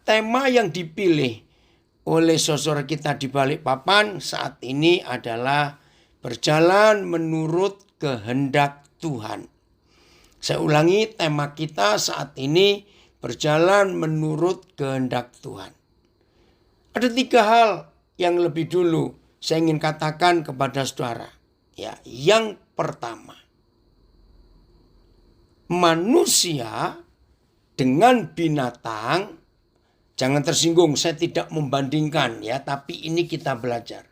tema yang dipilih oleh saudara kita di Balikpapan saat ini adalah berjalan menurut kehendak Tuhan. Saya ulangi, tema kita saat ini berjalan menurut kehendak Tuhan. Ada 3 hal yang lebih dulu saya ingin katakan kepada saudara. Ya, yang pertama, manusia dengan binatang, jangan tersinggung, saya tidak membandingkan ya, tapi ini kita belajar.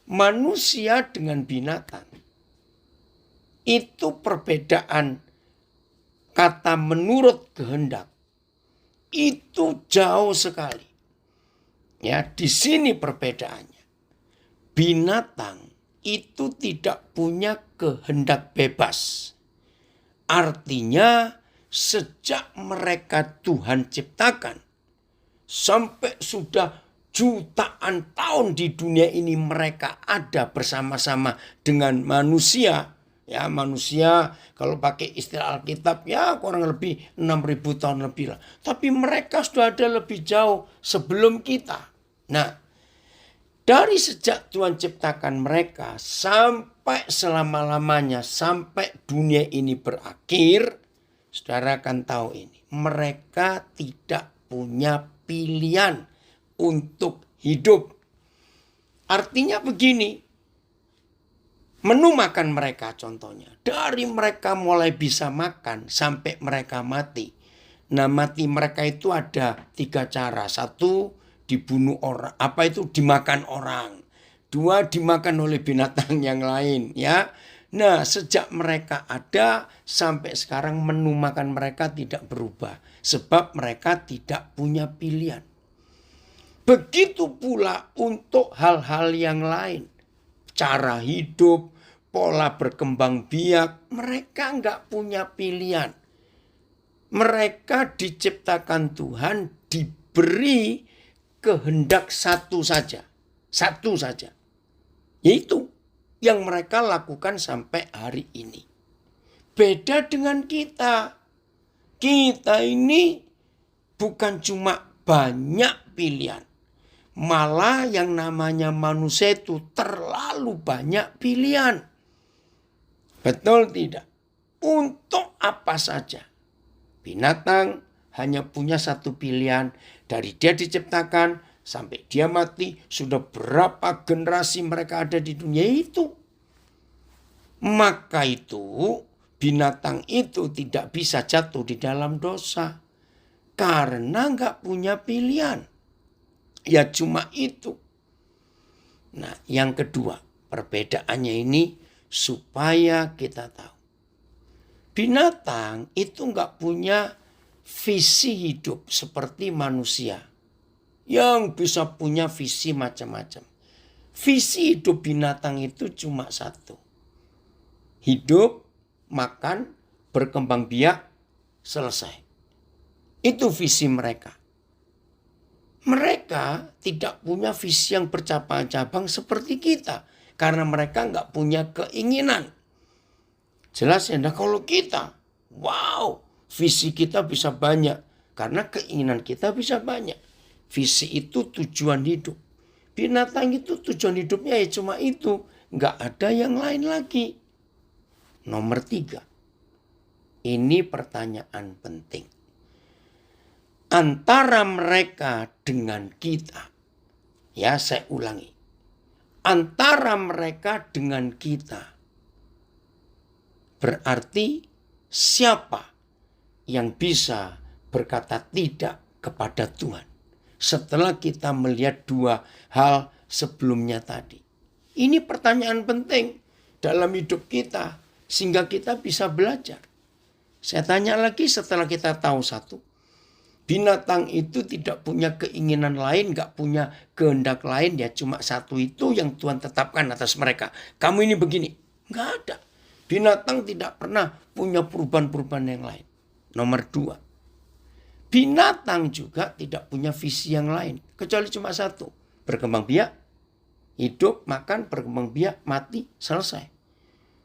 Manusia dengan binatang itu perbedaan kata menurut kehendak itu jauh sekali. Ya, di sini perbedaannya. Binatang itu tidak punya kehendak bebas. Artinya sejak mereka Tuhan ciptakan sampai sudah jutaan tahun di dunia ini mereka ada bersama-sama dengan manusia. Ya, manusia kalau pakai istilah Alkitab ya kurang lebih 6.000 tahun lebih lah. Tapi mereka sudah ada lebih jauh sebelum kita. Nah, dari sejak Tuhan ciptakan mereka sampai selama-lamanya, sampai dunia ini berakhir, saudara akan tahu ini. Mereka tidak punya pilihan untuk hidup. Artinya begini, menu makan mereka contohnya. Dari mereka mulai bisa makan sampai mereka mati. Nah, mati mereka itu ada 3 cara. 1, dibunuh orang. Dimakan orang. 2, dimakan oleh binatang yang lain. Ya. Nah, sejak mereka ada sampai sekarang menu makan mereka tidak berubah. Sebab mereka tidak punya pilihan. Begitu pula untuk hal-hal yang lain. Cara hidup, pola berkembang biak, mereka nggak punya pilihan. Mereka diciptakan Tuhan, diberi kehendak satu saja. Yaitu yang mereka lakukan sampai hari ini. Beda dengan kita. Kita ini bukan cuma banyak pilihan. Malah yang namanya manusia itu terlalu banyak pilihan. Betul tidak? Untuk apa saja. Binatang hanya punya 1 pilihan. Dari dia diciptakan sampai dia mati. Sudah berapa generasi mereka ada di dunia itu. Maka itu binatang itu tidak bisa jatuh di dalam dosa. Karena gak punya pilihan. Ya cuma itu. Nah, yang kedua, perbedaannya ini supaya kita tahu. Binatang itu nggak punya visi hidup seperti manusia. Yang bisa punya visi macam-macam. Visi hidup binatang itu cuma 1. Hidup, makan, berkembang biak, selesai. Itu visi mereka. Mereka tidak punya visi yang bercabang-cabang seperti kita. Karena mereka nggak punya keinginan. Jelas ya, nah kalau kita, wow, visi kita bisa banyak. Karena keinginan kita bisa banyak. Visi itu tujuan hidup. Binatang itu tujuan hidupnya ya cuma itu. Nggak ada yang lain lagi. Nomor 3. Ini pertanyaan penting. Antara mereka dengan kita. Ya, saya ulangi. Antara mereka dengan kita. Berarti siapa yang bisa berkata tidak kepada Tuhan. Setelah kita melihat 2 hal sebelumnya tadi. Ini pertanyaan penting dalam hidup kita. Sehingga kita bisa belajar. Saya tanya lagi setelah kita tahu 1. Binatang itu tidak punya keinginan lain, gak punya kehendak lain. Ya cuma 1 itu yang Tuhan tetapkan atas mereka. Kamu ini begini. Gak ada. Binatang tidak pernah punya perubahan-perubahan yang lain. Nomor 2. Binatang juga tidak punya visi yang lain. Kecuali cuma 1. Berkembang biak, hidup, makan, berkembang biak, mati, selesai.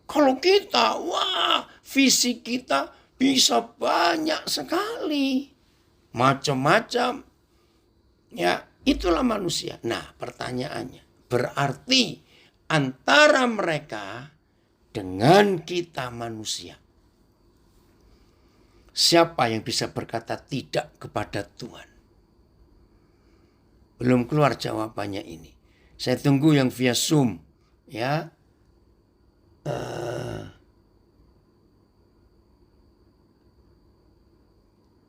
Kalau kita, wah, visi kita bisa banyak sekali. Macam-macam. Ya, itulah manusia. Nah, pertanyaannya, berarti antara mereka dengan kita manusia, siapa yang bisa berkata tidak kepada Tuhan? Belum keluar jawabannya ini. Saya tunggu yang via Zoom, ya.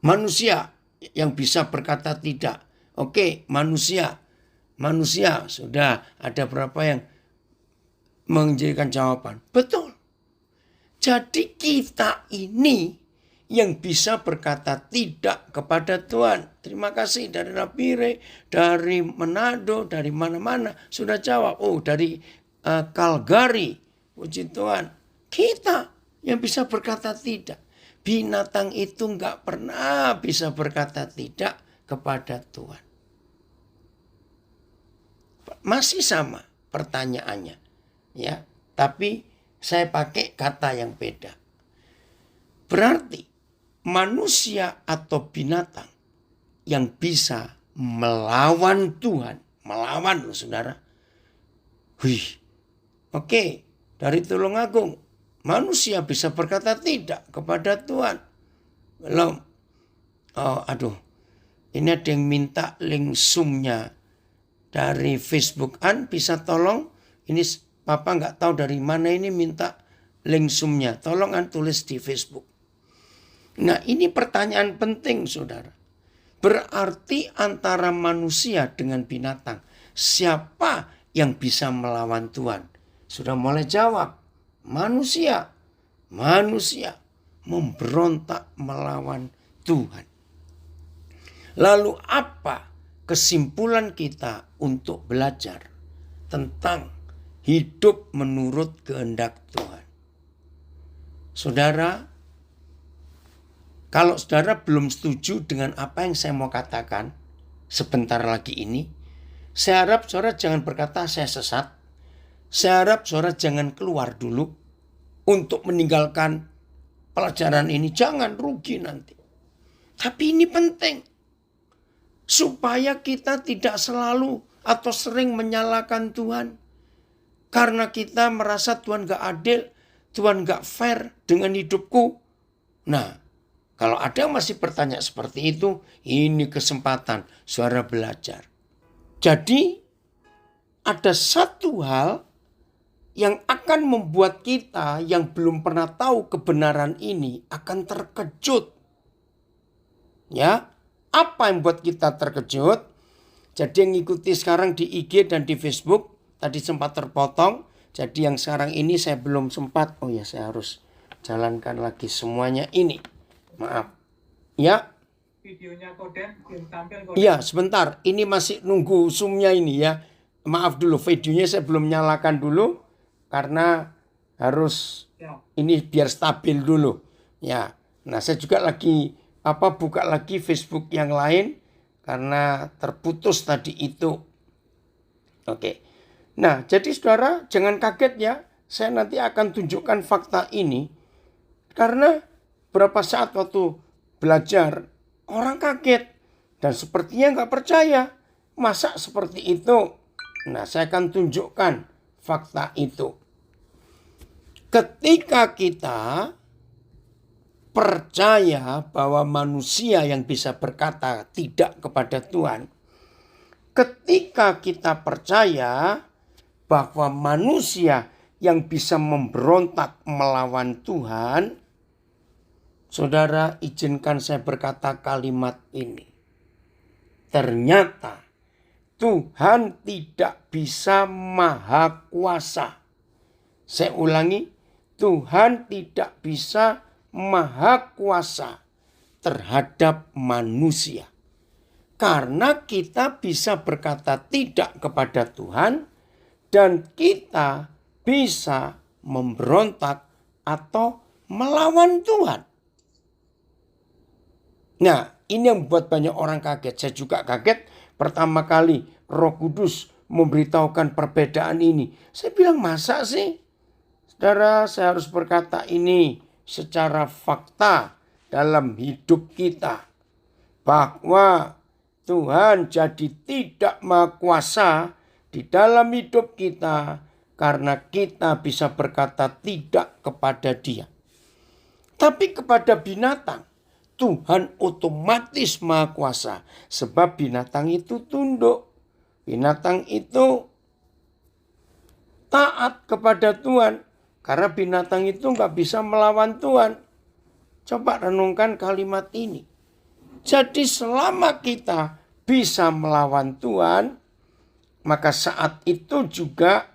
Manusia yang bisa berkata tidak. Oke, manusia sudah ada berapa yang menjadikan jawaban. Betul. Jadi kita ini yang bisa berkata tidak kepada Tuhan. Terima kasih dari Rapire, dari Manado, dari mana-mana sudah jawab. Oh, dari Calgary. Puji Tuhan. Kita yang bisa berkata tidak. Binatang itu nggak pernah bisa berkata tidak kepada Tuhan. Masih sama pertanyaannya. Ya, tapi saya pakai kata yang beda. Berarti manusia atau binatang yang bisa melawan Tuhan, melawan loh saudara. Oke, dari Tulungagung, manusia bisa berkata tidak kepada Tuhan. Belum. Oh, aduh. Ini ada yang minta link Zoom-nya dari Facebook. Bisa tolong? Ini Papa nggak tahu dari mana ini minta link Zoom-nya. Tolong tulis di Facebook. Nah, ini pertanyaan penting, saudara. Berarti antara manusia dengan binatang, siapa yang bisa melawan Tuhan? Sudah mulai jawab. Manusia memberontak melawan Tuhan. Lalu apa kesimpulan kita untuk belajar tentang hidup menurut kehendak Tuhan? Saudara, kalau saudara belum setuju dengan apa yang saya mau katakan sebentar lagi ini, saya harap saudara jangan berkata saya sesat. Saya harap saudara jangan keluar dulu untuk meninggalkan pelajaran ini. Jangan, rugi nanti. Tapi ini penting. Supaya kita tidak selalu atau sering menyalahkan Tuhan. Karena kita merasa Tuhan gak adil, Tuhan gak fair dengan hidupku. Nah, kalau ada yang masih bertanya seperti itu, ini kesempatan saudara belajar. Jadi, ada satu hal yang akan membuat kita yang belum pernah tahu kebenaran ini akan terkejut. Ya, apa yang buat kita terkejut? Jadi yang ngikuti sekarang di IG dan di Facebook, tadi sempat terpotong. Jadi yang sekarang ini saya belum sempat. Oh ya, saya harus jalankan lagi semuanya ini. Maaf. Ya. Videonya Koden belum tampil. Iya, sebentar. Ini masih nunggu Zoom-nya ini ya. Maaf dulu, videonya saya belum nyalakan dulu. Karena harus ini biar stabil dulu. Ya. Nah, saya juga lagi buka lagi Facebook yang lain karena terputus tadi itu. Oke. Nah, jadi saudara jangan kaget ya. Saya nanti akan tunjukkan fakta ini karena berapa saat waktu belajar orang kaget dan sepertinya nggak percaya. Masa seperti itu? Nah, saya akan tunjukkan fakta itu. Ketika kita percaya bahwa manusia yang bisa berkata tidak kepada Tuhan, ketika kita percaya bahwa manusia yang bisa memberontak melawan Tuhan, saudara izinkan saya berkata kalimat ini. Ternyata Tuhan tidak bisa maha kuasa. Saya ulangi, Tuhan tidak bisa maha kuasa terhadap manusia. Karena kita bisa berkata tidak kepada Tuhan dan kita bisa memberontak atau melawan Tuhan. Nah, ini yang membuat banyak orang kaget. Saya juga kaget pertama kali Roh Kudus memberitahukan perbedaan ini. Saya bilang, masa sih? Saudara, saya harus berkata ini secara fakta dalam hidup kita. Bahwa Tuhan jadi tidak maha kuasa di dalam hidup kita karena kita bisa berkata tidak kepada Dia. Tapi kepada binatang, Tuhan otomatis maha kuasa. Sebab binatang itu tunduk. Binatang itu taat kepada Tuhan. Karena binatang itu nggak bisa melawan Tuhan. Coba renungkan kalimat ini. Jadi selama kita bisa melawan Tuhan, maka saat itu juga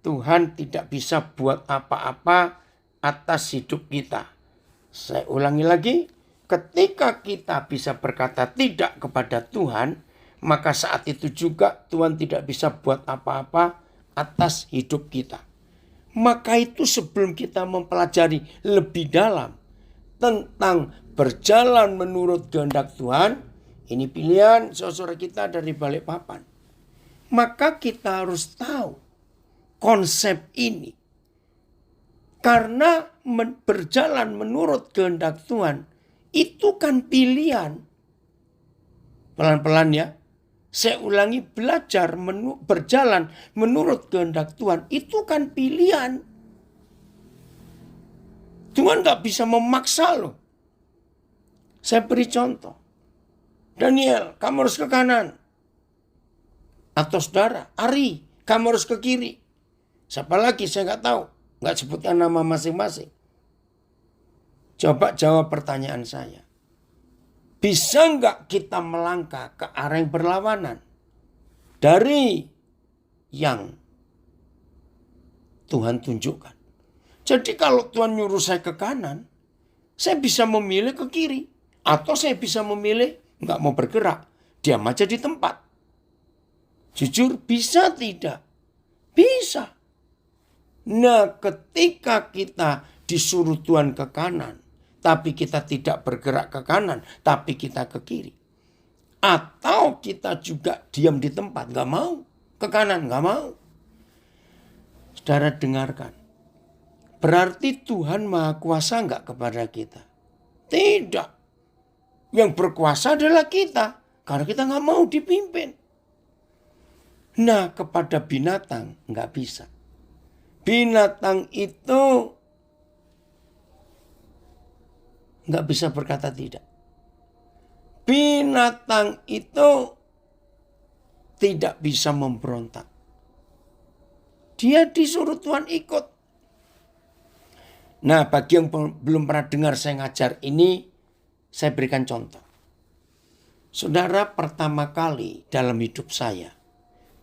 Tuhan tidak bisa buat apa-apa atas hidup kita. Saya ulangi lagi, ketika kita bisa berkata tidak kepada Tuhan, maka saat itu juga Tuhan tidak bisa buat apa-apa atas hidup kita. Maka itu sebelum kita mempelajari lebih dalam tentang berjalan menurut kehendak Tuhan, ini pilihan saudara kita dari Balikpapan. Maka kita harus tahu konsep ini. Karena berjalan menurut kehendak Tuhan, itu kan pilihan. Pelan-pelan ya. Saya ulangi, belajar berjalan menurut kehendak Tuhan, itu kan pilihan. Tuhan gak bisa memaksa loh. Saya beri contoh. Daniel, kamu harus ke kanan. Atau saudara, Ari, kamu harus ke kiri. Siapa lagi saya gak tahu. Gak sebutkan nama masing-masing. Coba jawab pertanyaan saya. Bisa gak kita melangkah ke arah yang berlawanan dari yang Tuhan tunjukkan? Jadi kalau Tuhan nyuruh saya ke kanan, saya bisa memilih ke kiri. Atau saya bisa memilih nggak mau bergerak, diam aja di tempat. Jujur, bisa tidak? Bisa. Nah, ketika kita disuruh Tuhan ke kanan, tapi kita tidak bergerak ke kanan, tapi kita ke kiri. Atau kita juga diam di tempat, nggak mau ke kanan, nggak mau. Saudara dengarkan. Berarti Tuhan maha kuasa nggak kepada kita? Tidak. Yang berkuasa adalah kita. Karena kita nggak mau dipimpin. Nah, kepada binatang nggak bisa. Binatang itu nggak bisa berkata tidak. Binatang itu tidak bisa memberontak. Dia disuruh Tuhan ikut. Nah, bagi yang belum pernah dengar saya ngajar ini, saya berikan contoh. Saudara, pertama kali dalam hidup saya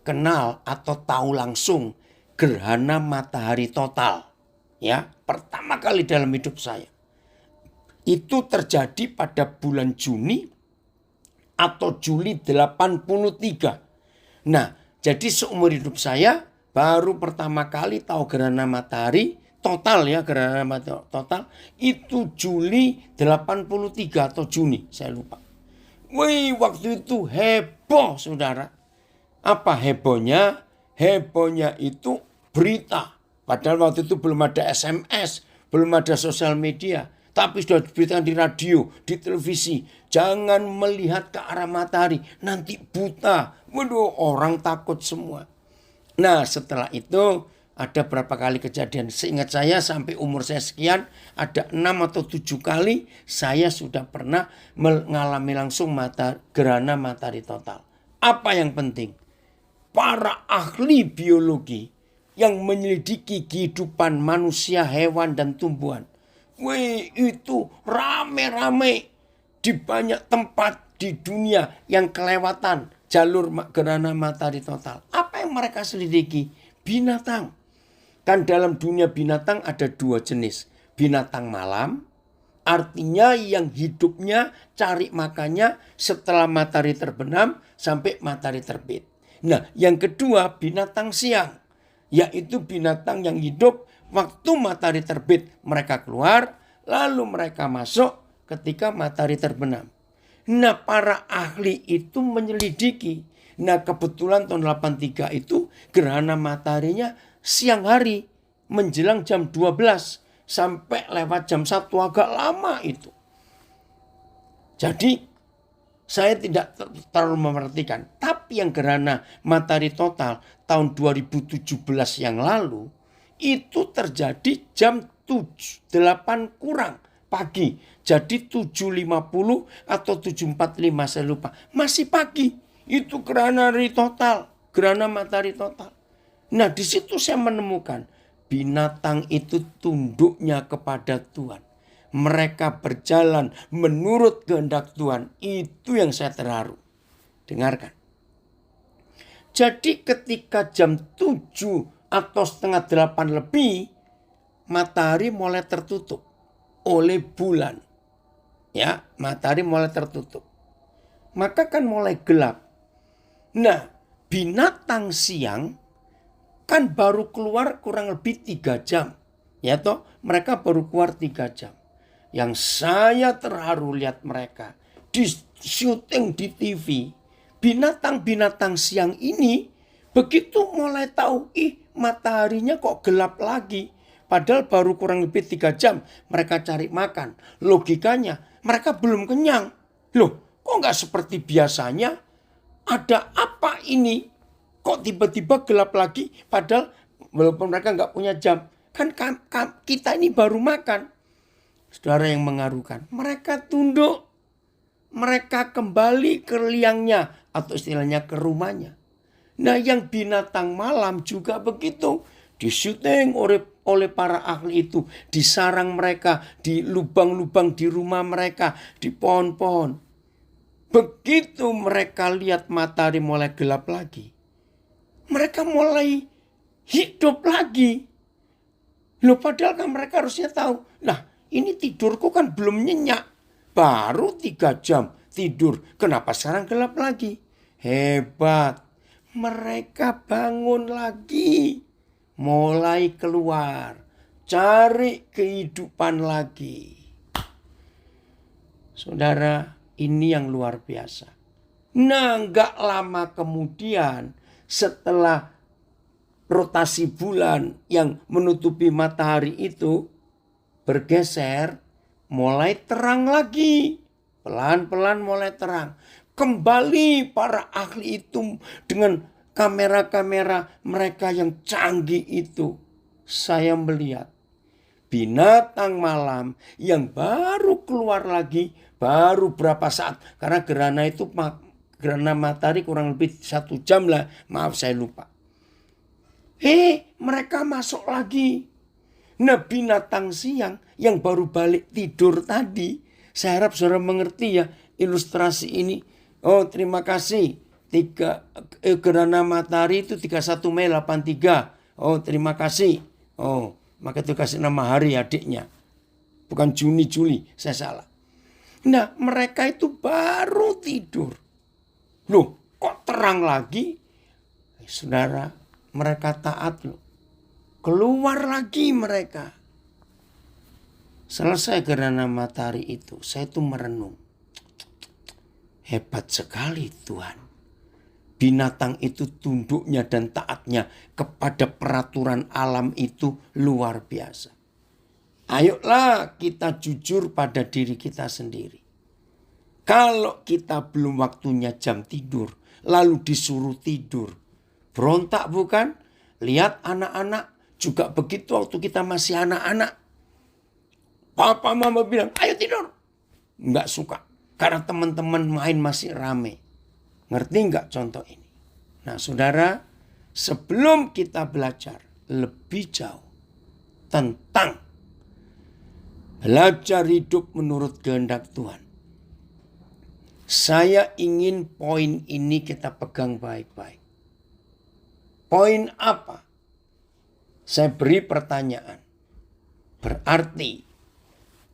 kenal atau tahu langsung gerhana matahari total. Ya, pertama kali dalam hidup saya. Itu terjadi pada bulan Juni atau Juli 83. Nah, jadi seumur hidup saya baru pertama kali tahu gerhana matahari total ya, gerhana matahari total itu Juli 83 atau Juni, saya lupa. Wih, waktu itu heboh saudara. Apa hebohnya? Hebohnya itu berita. Padahal waktu itu belum ada SMS, belum ada sosial media. Tapi sudah diberitakan di radio, di televisi. Jangan melihat ke arah matahari, nanti buta. Waduh, orang takut semua. Nah, setelah itu ada berapa kali kejadian. Seingat saya sampai umur saya sekian, ada 6 atau 7 kali saya sudah pernah mengalami langsung gerhana matahari total. Apa yang penting? Para ahli biologi yang menyelidiki kehidupan manusia, hewan, dan tumbuhan. Wih, itu rame-rame di banyak tempat di dunia yang kelewatan jalur gerhana matahari total. Apa yang mereka selidiki? Binatang. Kan dalam dunia binatang ada 2 jenis. Binatang malam, artinya yang hidupnya cari makannya setelah matahari terbenam sampai matahari terbit. Nah, yang kedua binatang siang, yaitu binatang yang hidup waktu matahari terbit. Mereka keluar, lalu mereka masuk ketika matahari terbenam. Nah, para ahli itu menyelidiki. Nah, kebetulan tahun 83 itu gerhana mataharinya siang hari menjelang jam 12 sampai lewat jam 1 agak lama itu. Jadi Saya tidak terlalu memperhatikan. Tapi yang gerhana matahari total tahun 2017 yang lalu itu terjadi jam 8 kurang pagi. Jadi 7.50 atau 7.45 saya lupa. Masih pagi. Itu gerhana matahari total. Nah, di situ saya menemukan binatang itu tunduknya kepada Tuhan. Mereka berjalan menurut kehendak Tuhan. Itu yang saya terharu. Dengarkan. Jadi ketika jam 7 atau setengah 8 lebih, matahari mulai tertutup oleh bulan. Ya, matahari mulai tertutup. Maka kan mulai gelap. Nah, binatang siang kan baru keluar kurang lebih 3 jam. Ya toh, mereka baru keluar 3 jam. Yang saya terharu lihat mereka di syuting di TV. Binatang-binatang siang ini begitu mulai tahu, mataharinya kok gelap lagi. Padahal baru kurang lebih 3 jam mereka cari makan. Logikanya mereka belum kenyang. Loh, kok nggak seperti biasanya? Ada apa ini? Kok tiba-tiba gelap lagi? Padahal walaupun mereka nggak punya jam. Kan kita ini baru makan. Saudara yang mengharukan, mereka tunduk. Mereka kembali ke liangnya atau istilahnya ke rumahnya. Nah, yang binatang malam juga begitu. Disyuting oleh para ahli itu. Di sarang mereka, di lubang-lubang di rumah mereka, di pohon-pohon. Begitu mereka lihat matahari mulai gelap lagi, mereka mulai hidup lagi. Loh, padahal kan mereka harusnya tahu. Nah, ini tidurku kan belum nyenyak. Baru 3 jam tidur. Kenapa sekarang gelap lagi? Hebat. Mereka bangun lagi. Mulai keluar. Cari kehidupan lagi. Saudara, ini yang luar biasa. Nah, gak lama kemudian setelah rotasi bulan yang menutupi matahari itu bergeser, mulai terang lagi. Pelan-pelan mulai terang. Kembali para ahli itu dengan kamera-kamera mereka yang canggih itu. Saya melihat binatang malam yang baru keluar lagi, baru berapa saat. Karena gerhana matahari kurang lebih 1 jam lah. Maaf saya lupa. Mereka masuk lagi. Nah, binatang siang yang baru balik tidur tadi, saya harap saudara mengerti ya ilustrasi ini. Oh, terima kasih. Gerhana matahari itu 31 Mei 83. Oh, terima kasih. Oh, maka itu kasih nama hari adiknya. Bukan Juni, saya salah. Nah, mereka itu baru tidur. Loh, kok terang lagi? Saudara, mereka taat loh. Keluar lagi mereka. Selesai gerhana matahari itu, saya tuh merenung. Hebat sekali Tuhan. Binatang itu tunduknya dan taatnya kepada peraturan alam itu luar biasa. Ayolah kita jujur pada diri kita sendiri. Kalau kita belum waktunya jam tidur, lalu disuruh tidur, berontak bukan? Lihat anak-anak juga begitu waktu kita masih anak-anak. Papa mama bilang, ayo tidur. Nggak suka. Karena teman-teman main masih rame. Ngerti nggak contoh ini? Nah saudara, sebelum kita belajar lebih jauh tentang belajar hidup menurut kehendak Tuhan, saya ingin poin ini kita pegang baik-baik. Poin apa? Saya beri pertanyaan. Berarti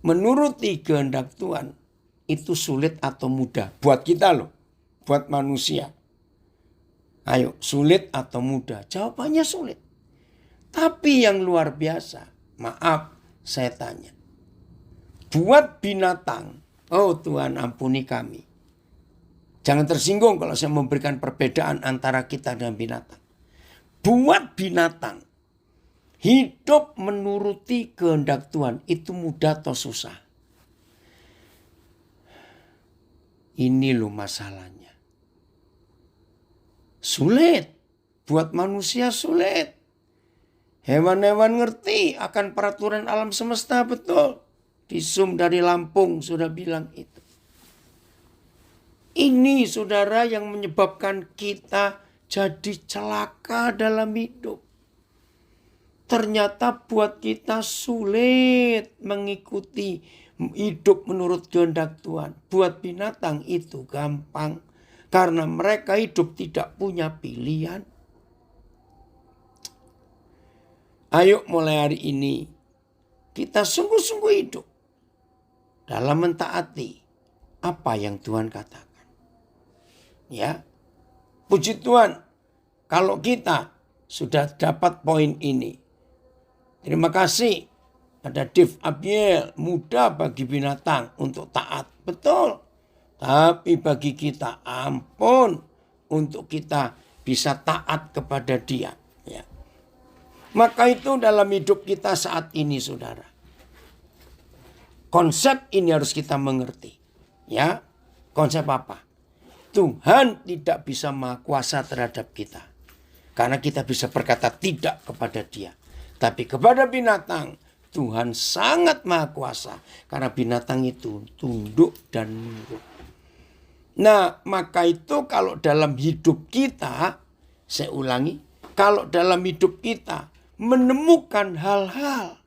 menuruti kehendak Tuhan itu sulit atau mudah? Buat kita loh. Buat manusia. Ayo, sulit atau mudah? Jawabannya sulit. Tapi yang luar biasa, maaf saya tanya. Buat binatang, oh Tuhan ampuni kami. Jangan tersinggung kalau saya memberikan perbedaan antara kita dan binatang. Buat binatang, hidup menuruti kehendak Tuhan itu mudah atau susah? Ini loh masalahnya. Sulit. Buat manusia sulit. Hewan-hewan ngerti akan peraturan alam semesta, betul. Di Zoom dari Lampung sudah bilang itu. Ini saudara yang menyebabkan kita jadi celaka dalam hidup. Ternyata buat kita sulit mengikuti hidup menurut kehendak Tuhan. Buat binatang itu gampang. Karena mereka hidup tidak punya pilihan. Ayo mulai hari ini kita sungguh-sungguh hidup dalam mentaati apa yang Tuhan katakan. Ya, puji Tuhan kalau kita sudah dapat poin ini. Terima kasih pada Dave Abiel, mudah bagi binatang untuk taat. Betul. Tapi bagi kita ampun untuk kita bisa taat kepada dia. Ya. Maka itu dalam hidup kita saat ini saudara. Konsep ini harus kita mengerti. Ya, konsep apa? Tuhan tidak bisa maha kuasa terhadap kita. Karena kita bisa berkata tidak kepada dia. Tapi kepada binatang, Tuhan sangat maha kuasa. Karena binatang itu tunduk dan nurut. Nah, maka itu kalau dalam hidup kita, saya ulangi, kalau dalam hidup kita menemukan hal-hal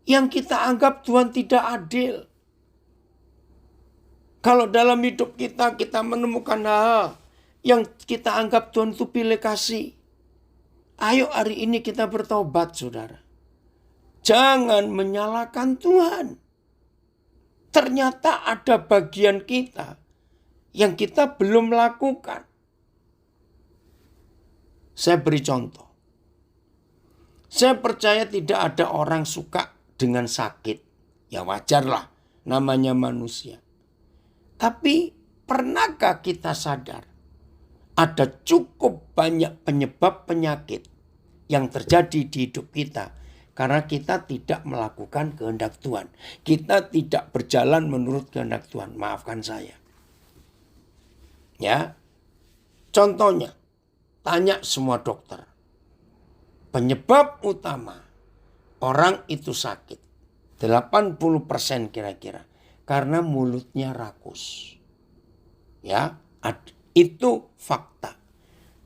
yang kita anggap Tuhan tidak adil. Kalau dalam hidup kita menemukan hal yang kita anggap Tuhan itu pilih kasih. Ayo hari ini kita bertobat saudara. Jangan menyalahkan Tuhan. Ternyata ada bagian kita yang kita belum lakukan. Saya beri contoh. Saya percaya tidak ada orang suka dengan sakit. Ya wajarlah, namanya manusia. Tapi pernahkah kita sadar ada cukup banyak penyebab penyakit yang terjadi di hidup kita karena kita tidak melakukan kehendak Tuhan. Kita tidak berjalan menurut kehendak Tuhan. Maafkan saya. Ya. Contohnya, tanya semua dokter. Penyebab utama orang itu sakit 80% kira-kira karena mulutnya rakus. Ya, itu fakta.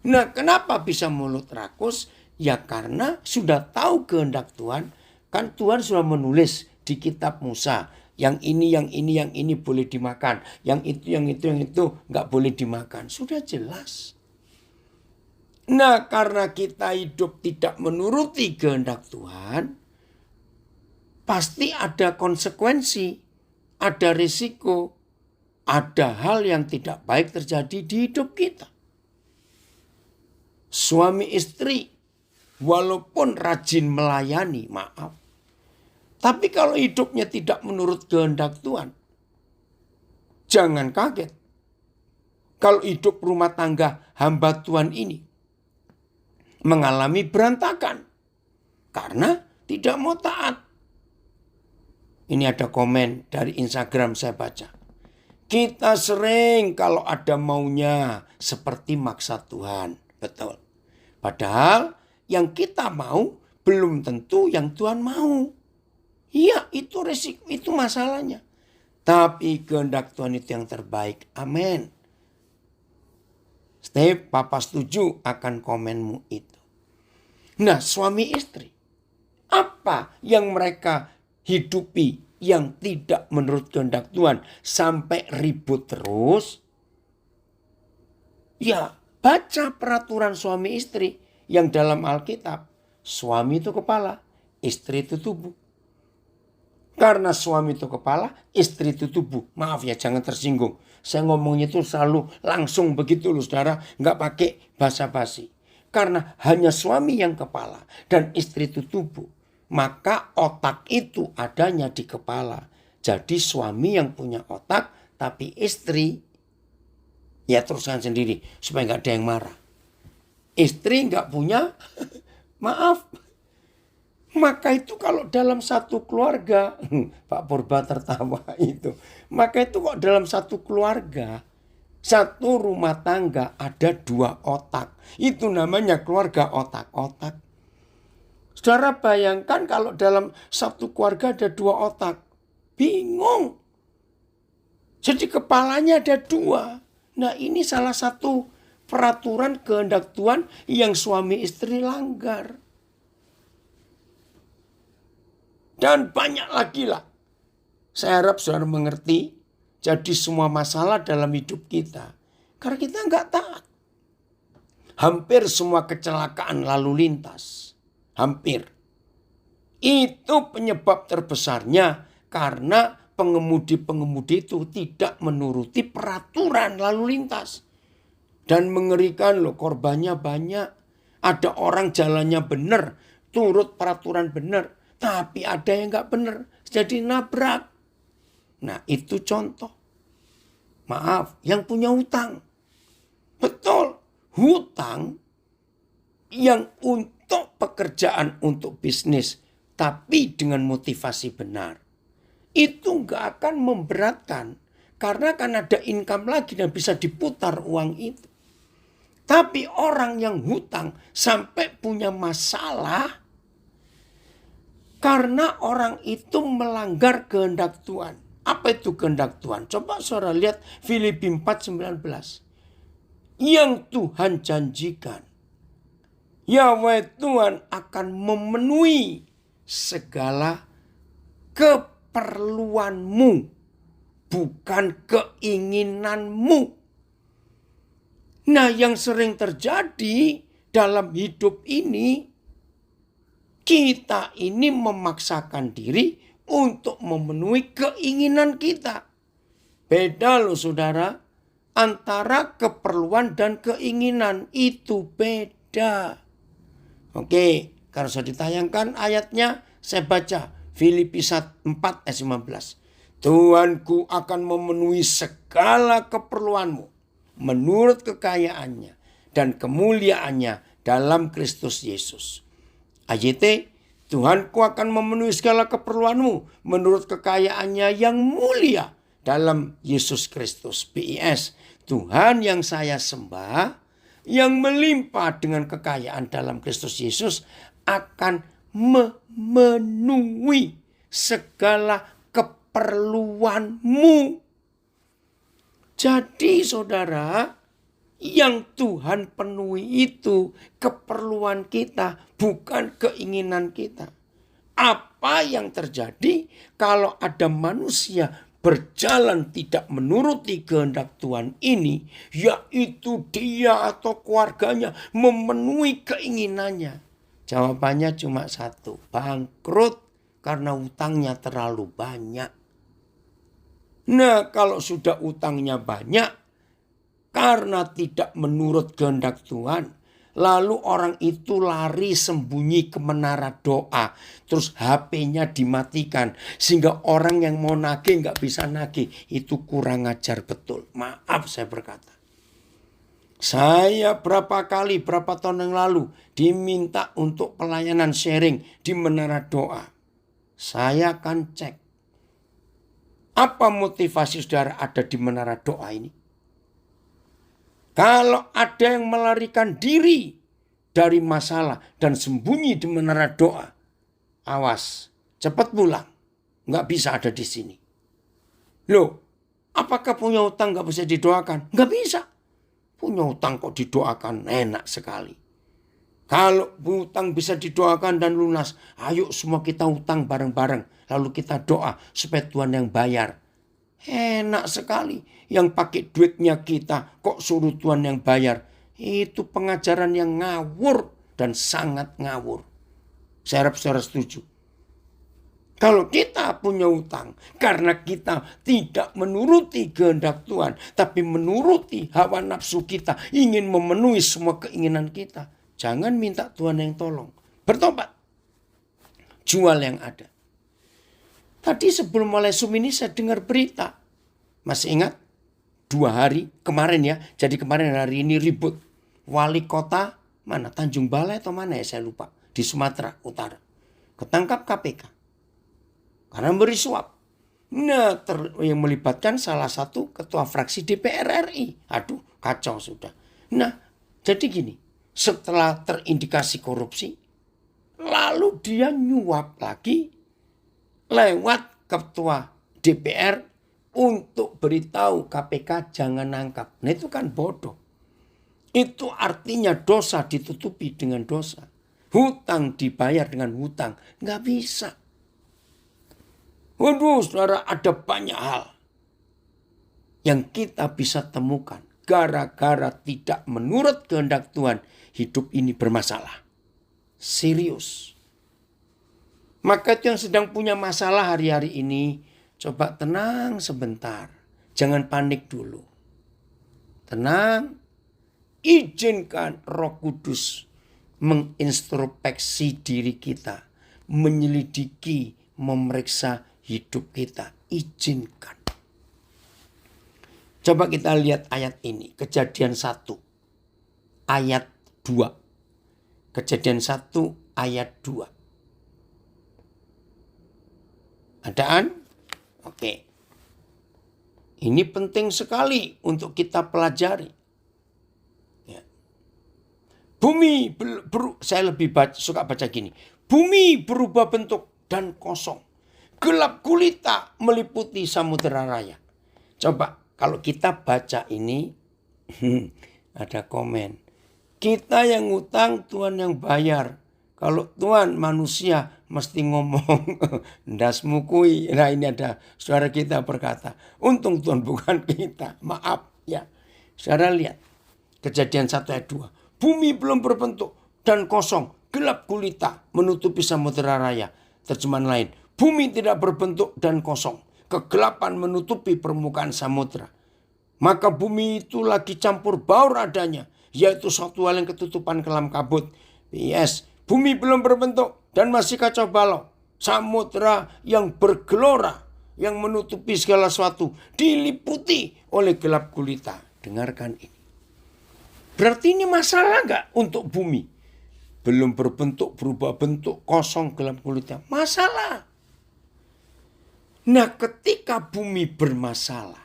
Nah, kenapa bisa mulut rakus? Ya karena sudah tahu kehendak Tuhan. Kan Tuhan sudah menulis di kitab Musa. Yang ini boleh dimakan. Yang itu nggak boleh dimakan. Sudah jelas. Nah, karena kita hidup tidak menuruti kehendak Tuhan, pasti ada konsekuensi, ada risiko, ada hal yang tidak baik terjadi di hidup kita. Suami istri, walaupun rajin melayani, maaf. Tapi kalau hidupnya tidak menurut kehendak Tuhan, jangan kaget. Kalau hidup rumah tangga hamba Tuhan ini mengalami berantakan karena tidak mau taat. Ini ada komen dari Instagram saya baca. Kita sering kalau ada maunya seperti maksa Tuhan. Betul. Padahal yang kita mau belum tentu yang Tuhan mau. Iya, itu resiko, itu masalahnya. Tapi kehendak Tuhan itu yang terbaik. Amin. Steve, Papa setuju akan komenmu itu. Nah, suami istri. Apa yang mereka hidupi yang tidak menurut kehendak Tuhan sampai ribut terus? Ya, baca peraturan suami istri yang dalam Alkitab. Suami itu kepala, istri itu tubuh. Karena suami itu kepala, istri itu tubuh. Maaf ya, jangan tersinggung. Saya ngomongnya itu selalu langsung begitu loh saudara. Nggak pakai basa-basi. Karena hanya suami yang kepala dan istri itu tubuh. Maka otak itu adanya di kepala. Jadi suami yang punya otak, tapi istri, ya teruskan sendiri supaya nggak ada yang marah. Istri nggak punya, maaf. Maka itu kalau dalam satu keluarga, Pak Purba tertawa itu. Maka itu kok dalam satu keluarga, satu rumah tangga ada dua otak. Itu namanya keluarga otak-otak. Saudara bayangkan kalau dalam satu keluarga ada dua otak. Bingung. Jadi kepalanya ada dua. Nah ini salah satu peraturan kehendak Tuhan yang suami istri langgar. Dan banyak lagi lah. Saya harap saudara mengerti. Jadi semua masalah dalam hidup kita. Karena kita nggak taat. Hampir semua kecelakaan lalu lintas. Hampir. Itu penyebab terbesarnya. Karena pengemudi-pengemudi itu tidak menuruti peraturan lalu lintas. Dan mengerikan loh, korbannya banyak. Ada orang jalannya benar. Turut peraturan benar. Tapi ada yang nggak benar, jadi nabrak. Nah itu contoh. Maaf, yang punya hutang. Betul, hutang yang untuk pekerjaan, untuk bisnis. Tapi dengan motivasi benar. Itu nggak akan memberatkan. Karena kan ada income lagi dan bisa diputar uang itu. Tapi orang yang hutang sampai punya masalah. Karena orang itu melanggar kehendak Tuhan. Apa itu kehendak Tuhan? Coba saudara lihat Filipi 4:19. Yang Tuhan janjikan. Yahweh Tuhan akan memenuhi segala keperluanmu. Bukan keinginanmu. Nah yang sering terjadi dalam hidup ini. Kita ini memaksakan diri untuk memenuhi keinginan kita. Beda loh saudara. Antara keperluan dan keinginan itu beda. Oke, kalau sudah ditayangkan ayatnya, saya baca Filipi 4 ayat 15. Tuhanku akan memenuhi segala keperluanmu menurut kekayaannya dan kemuliaannya dalam Kristus Yesus. AYT, Tuhanku akan memenuhi segala keperluanmu menurut kekayaannya yang mulia dalam Yesus Kristus. BIS, Tuhan yang saya sembah, yang melimpah dengan kekayaan dalam Kristus Yesus akan memenuhi segala keperluanmu. Jadi saudara, yang Tuhan penuhi itu keperluan kita, bukan keinginan kita. Apa yang terjadi kalau ada manusia berjalan tidak menuruti kehendak Tuhan ini, yaitu dia atau keluarganya memenuhi keinginannya? Jawabannya cuma satu, bangkrut karena utangnya terlalu banyak. Nah, kalau sudah utangnya banyak, karena tidak menurut kehendak Tuhan, lalu orang itu lari sembunyi ke menara doa. Terus HP-nya dimatikan. Sehingga orang yang mau nagih nggak bisa nagih. Itu kurang ajar betul. Maaf saya berkata. Saya berapa tahun yang lalu diminta untuk pelayanan sharing di menara doa. Saya akan cek. Apa motivasi saudara ada di menara doa ini? Kalau ada yang melarikan diri dari masalah dan sembunyi di menara doa, awas, cepat pulang. Nggak bisa ada di sini. Loh, apakah punya utang nggak bisa didoakan? Nggak bisa. Punya utang kok didoakan, enak sekali. Kalau utang bisa didoakan dan lunas, ayo semua kita utang bareng-bareng. Lalu kita doa supaya Tuhan yang bayar. Enak sekali. Yang pakai duitnya kita kok suruh Tuhan yang bayar. Itu pengajaran yang ngawur dan sangat ngawur. Saya harap saudara setuju. Kalau kita punya utang karena kita tidak menuruti kehendak Tuhan, tapi menuruti hawa nafsu kita, ingin memenuhi semua keinginan kita, jangan minta Tuhan yang tolong. Bertobat. Jual yang ada. Tadi sebelum mulai Zoom ini saya dengar berita. Masih ingat? 2 hari kemarin ya. Jadi kemarin hari ini ribut. Wali kota mana? Tanjung Balai atau mana ya saya lupa. Di Sumatera Utara. ketangkap KPK karena memberi suap. Nah, yang melibatkan salah satu ketua fraksi DPR RI. Aduh, kacau sudah. Nah, jadi gini, setelah terindikasi korupsi, lalu dia nyuap lagi lewat ketua DPR untuk beritahu KPK jangan nangkap. Nah, itu kan bodoh. Itu artinya dosa ditutupi dengan dosa. Hutang dibayar dengan hutang. Nggak bisa. Waduh, saudara, ada banyak hal yang kita bisa temukan gara-gara tidak menurut kehendak Tuhan, hidup ini bermasalah. Serius. Maka itu yang sedang punya masalah hari-hari ini, coba tenang sebentar. Jangan panik dulu. Tenang. Izinkan Roh Kudus mengintrospeksi diri kita, menyelidiki, memeriksa hidup kita. Izinkan. Coba kita lihat ayat ini. Kejadian 1 ayat 2. Kejadian 1 ayat 2. Adaan? Oke. Ini penting sekali untuk kita pelajari. Ya. Bumi, saya lebih suka baca gini. Bumi berubah bentuk dan kosong. Gelap gulita meliputi samudera raya. Coba kalau kita baca ini, ada komen. Kita yang ngutang, Tuhan yang bayar. Kalau Tuhan manusia mesti ngomong, ndas mukui. Nah, ini ada saudara kita berkata, untung Tuhan bukan kita. Maaf ya. Saudara lihat, Kejadian 1 ayat 2. Bumi belum berbentuk dan kosong, gelap gulita menutupi samudera raya. Terjemahan lain, bumi tidak berbentuk dan kosong, kegelapan menutupi permukaan samudera. Maka bumi itu lagi campur baur adanya, yaitu suatu hal yang ketutupan kelam kabut. Yes, bumi belum berbentuk dan masih kacau balau. Samudera yang bergelora, yang menutupi segala sesuatu, diliputi oleh gelap gulita. Dengarkan ini. Berarti ini masalah enggak untuk bumi? Belum berbentuk, berubah bentuk, kosong, gelap gulita. Masalah. Nah, ketika bumi bermasalah,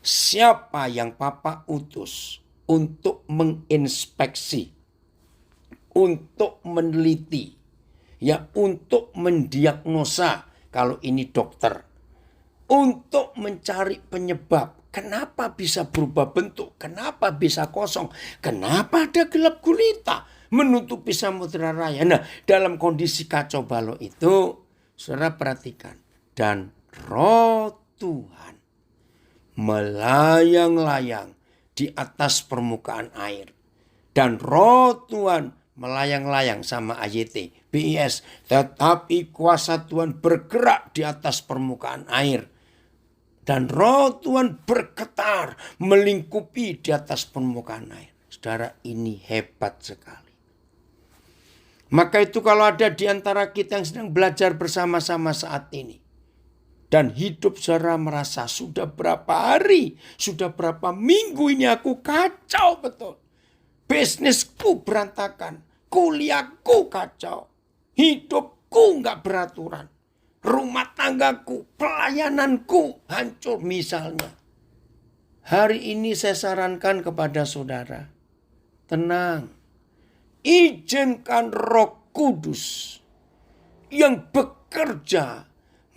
siapa yang Papa utus untuk menginspeksi, untuk meneliti, ya untuk mendiagnosa kalau ini dokter, untuk mencari penyebab. Kenapa bisa berubah bentuk? Kenapa bisa kosong? Kenapa ada gelap gulita menutupi samudera raya? Nah, dalam kondisi kacau balau itu, saudara perhatikan. Dan Roh Tuhan melayang-layang di atas permukaan air. Dan Roh Tuhan melayang-layang sama AYT, BIS. Tetapi kuasa Tuhan bergerak di atas permukaan air. Dan Roh Tuhan bergetar melingkupi di atas permukaan air. Saudara, ini hebat sekali. Maka itu kalau ada di antara kita yang sedang belajar bersama-sama saat ini, dan hidup saudara merasa sudah berapa hari, sudah berapa minggu ini aku kacau betul. Bisnisku berantakan, kuliahku kacau, hidupku nggak beraturan. Rumah tanggaku, pelayananku hancur misalnya. Hari ini saya sarankan kepada saudara, tenang. Izinkan Roh Kudus yang bekerja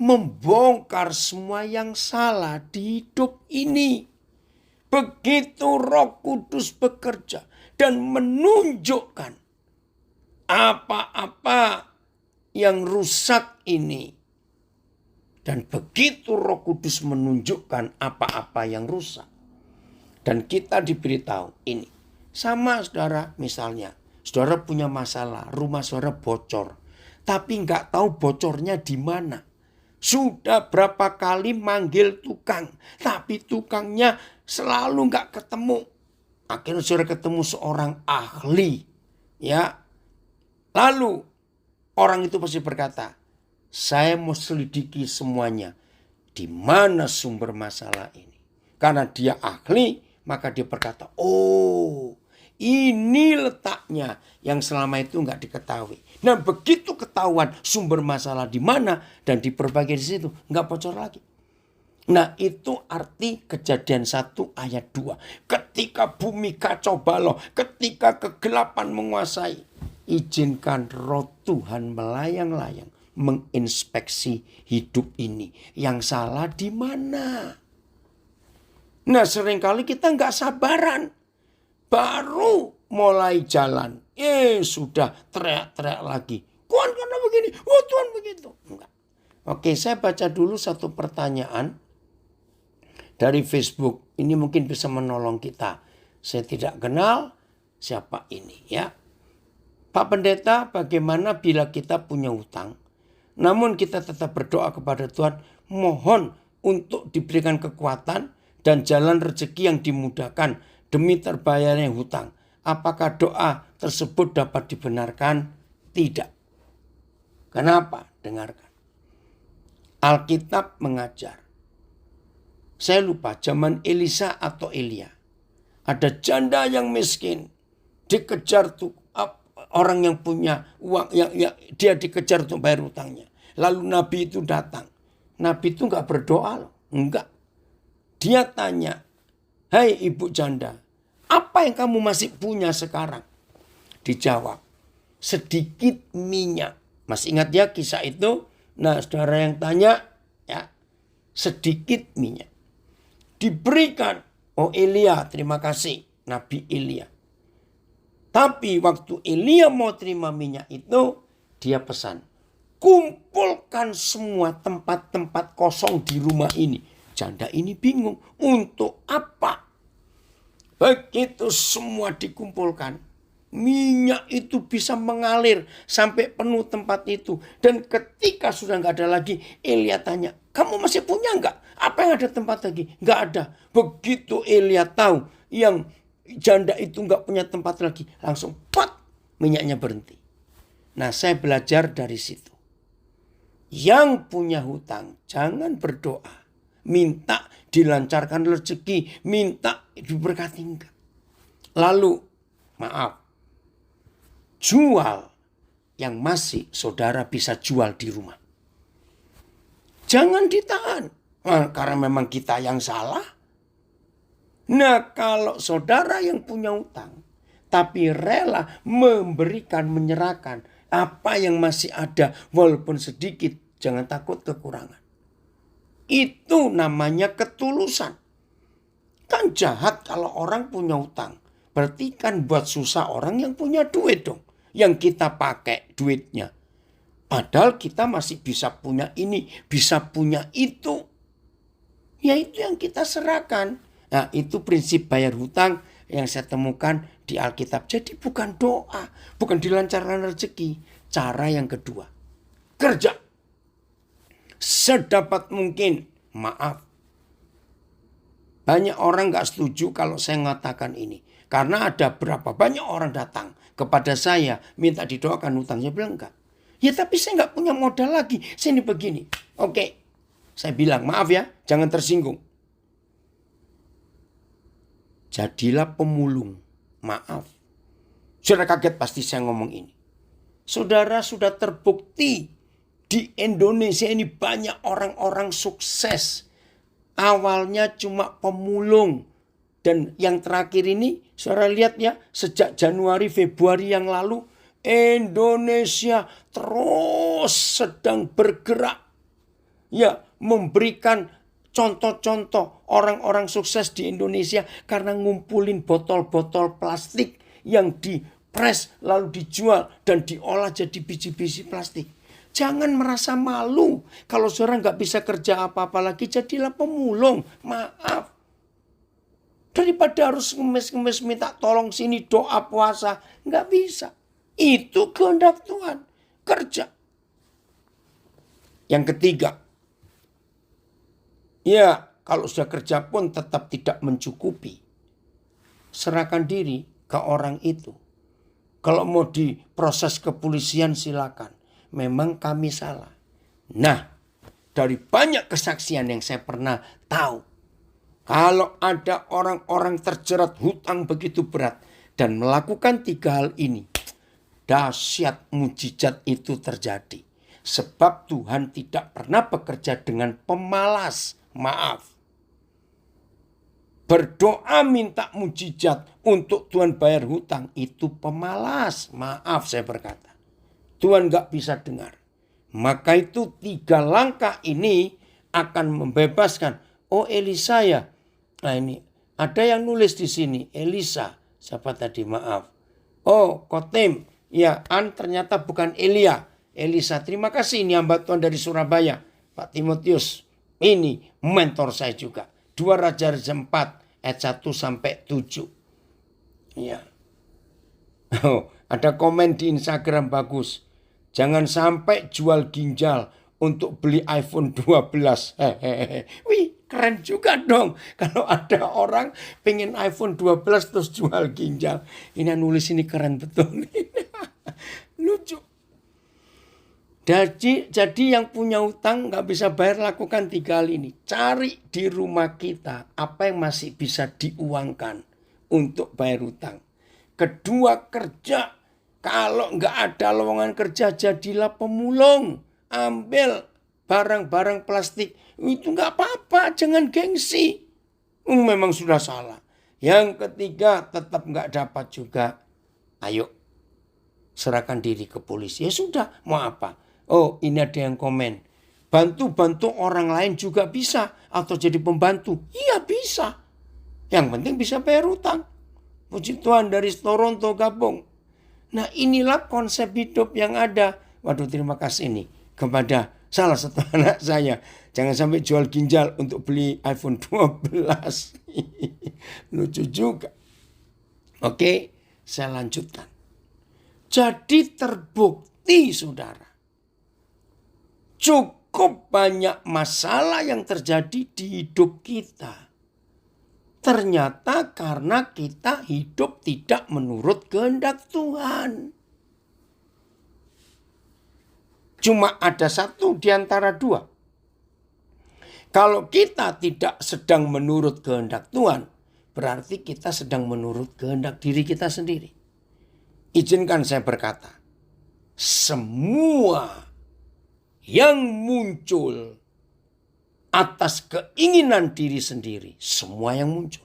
membongkar semua yang salah di hidup ini. Begitu Roh Kudus bekerja dan menunjukkan apa-apa yang rusak ini. Dan begitu Roh Kudus menunjukkan apa-apa yang rusak. Dan kita diberitahu ini. Sama saudara, misalnya saudara punya masalah, rumah saudara bocor. Tapi nggak tahu bocornya di mana. Sudah berapa kali manggil tukang. Tapi tukangnya selalu nggak ketemu. Akhirnya saudara ketemu seorang ahli. Ya. Lalu orang itu pasti berkata, saya mau selidiki semuanya. Di mana sumber masalah ini? Karena dia ahli, maka dia berkata, oh ini letaknya yang selama itu nggak diketahui. Nah begitu ketahuan sumber masalah di mana dan diperbaiki di situ, nggak bocor lagi. Nah itu arti Kejadian 1 ayat 2. Ketika bumi kacau balau, ketika kegelapan menguasai, izinkan roh Tuhan melayang-layang menginspeksi hidup ini. Yang salah di mana? Nah seringkali kita nggak sabaran. Baru mulai jalan. Sudah teriak-teriak lagi. Tuhan karena begini. Oh Tuhan begitu. Enggak. Oke, saya baca dulu satu pertanyaan dari Facebook. Ini mungkin bisa menolong kita. Saya tidak kenal siapa ini ya. Pak Pendeta, bagaimana bila kita punya hutang? Namun kita tetap berdoa kepada Tuhan. Mohon untuk diberikan kekuatan dan jalan rezeki yang dimudahkan demi terbayarnya hutang. Apakah doa tersebut dapat dibenarkan? Tidak. Kenapa? Dengarkan. Alkitab mengajar. Saya lupa zaman Elisa atau Elia. Ada janda yang miskin. Dikejar tuh orang yang punya uang. Dia dikejar untuk bayar hutangnya. Lalu Nabi itu datang. Nabi itu enggak berdoa loh. Enggak. Dia tanya. Hai ibu janda. Apa yang kamu masih punya sekarang? Dijawab. Sedikit minyak. Masih ingat ya kisah itu? Nah saudara yang tanya. Ya. Sedikit minyak. Diberikan. Oh Elia, terima kasih. Nabi Elia. Tapi waktu Elia mau terima minyak itu. Dia pesan. Kumpulkan semua tempat-tempat kosong di rumah ini. Janda ini bingung. Untuk apa? Begitu semua dikumpulkan. Minyak itu bisa mengalir sampai penuh tempat itu. Dan ketika sudah nggak ada lagi. Elia tanya. Kamu masih punya nggak? Apa yang ada tempat lagi? Nggak ada. Begitu Elia tahu. Yang janda itu nggak punya tempat lagi. Langsung pot. Minyaknya berhenti. Nah saya belajar dari situ. Yang punya hutang jangan berdoa. Minta dilancarkan rezeki. Minta diberkati enggak. Lalu maaf. Jual yang masih saudara bisa jual di rumah. Jangan ditahan. Karena memang kita yang salah. Nah kalau saudara yang punya hutang. Tapi rela memberikan, menyerahkan. Apa yang masih ada walaupun sedikit. Jangan takut kekurangan. Itu namanya ketulusan. Kan jahat kalau orang punya hutang. Berarti kan buat susah orang yang punya duit dong. Yang kita pakai duitnya. Padahal kita masih bisa punya ini. Bisa punya itu. Ya itu yang kita serahkan. Nah itu prinsip bayar hutang yang saya temukan di Alkitab. Jadi bukan doa. Bukan dilancarkan rezeki. Cara yang kedua. Kerja. Sedapat mungkin. Maaf. Banyak orang gak setuju kalau saya mengatakan ini. Karena ada berapa banyak orang datang kepada saya. Minta didoakan hutang. Saya bilang enggak. Ya tapi saya gak punya modal lagi. Saya ini begini. Oke. Saya bilang maaf ya. Jangan tersinggung. Jadilah pemulung. Maaf. Saudara kaget pasti saya ngomong ini. Saudara sudah terbukti. Di Indonesia ini banyak orang-orang sukses. Awalnya cuma pemulung. Dan yang terakhir ini, saudara lihat ya, sejak Januari, Februari yang lalu, Indonesia terus sedang bergerak. Ya, memberikan contoh-contoh orang-orang sukses di Indonesia karena ngumpulin botol-botol plastik yang dipres lalu dijual dan diolah jadi biji-biji plastik. Jangan merasa malu. Kalau saudara nggak bisa kerja apa-apa lagi, jadilah pemulung. Maaf. Daripada harus ngemis-ngemis minta tolong sini doa puasa. Nggak bisa. Itu kehendak Tuhan. Kerja. Yang ketiga. Ya, kalau sudah kerja pun tetap tidak mencukupi. Serahkan diri ke orang itu. Kalau mau diproses kepolisian silakan. Memang kami salah. Nah, dari banyak kesaksian yang saya pernah tahu. Kalau ada orang-orang terjerat hutang begitu berat. Dan melakukan 3 hal ini. dahsyat mujizat itu terjadi. Sebab Tuhan tidak pernah bekerja dengan pemalas. Maaf. Berdoa minta mujizat untuk Tuhan bayar hutang itu pemalas. Maaf saya berkata. Tuhan gak bisa dengar. Maka itu 3 langkah ini akan membebaskan. Oh Elisa ya. Nah ini ada yang nulis di sini. Elisa. Siapa tadi? Maaf. Oh Kotim. Ya ternyata bukan Elia. Elisa. Terima kasih ini hamba Tuhan dari Surabaya. Pak Timotius. Ini mentor saya juga. 2 Raja-Raja 4 ayat 1 sampai 7. Ya. Oh, ada komen di Instagram bagus. Jangan sampai jual ginjal untuk beli iPhone 12. Wih, keren juga dong. Kalau ada orang pengen iPhone 12 terus jual ginjal. Ini nulis ini keren betul. Lucu. Jadi yang punya utang gak bisa bayar, lakukan 3 hal ini. Cari di rumah kita apa yang masih bisa diuangkan untuk bayar utang. Kedua, kerja. Kalau gak ada lowongan kerja, jadilah pemulung. Ambil barang-barang plastik. Itu gak apa-apa, jangan gengsi. Memang sudah salah. Yang ketiga, tetap gak dapat juga. Ayo, serahkan diri ke polisi. Ya sudah, mau apa? Oh, ini ada yang komen. Bantu-bantu orang lain juga bisa. Atau jadi pembantu. Iya bisa. Yang penting bisa bayar utang. Puji Tuhan dari Toronto gabung. Nah inilah konsep hidup yang ada. Waduh terima kasih nih. Kepada salah satu anak saya. Jangan sampai jual ginjal untuk beli iPhone 12. Lucu juga. Oke, saya lanjutkan. Jadi terbukti saudara. Cukup banyak masalah yang terjadi di hidup kita. Ternyata karena kita hidup tidak menurut kehendak Tuhan. Cuma ada satu di antara 2. Kalau kita tidak sedang menurut kehendak Tuhan, berarti kita sedang menurut kehendak diri kita sendiri. Izinkan saya berkata, semua yang muncul atas keinginan diri sendiri, semua yang muncul,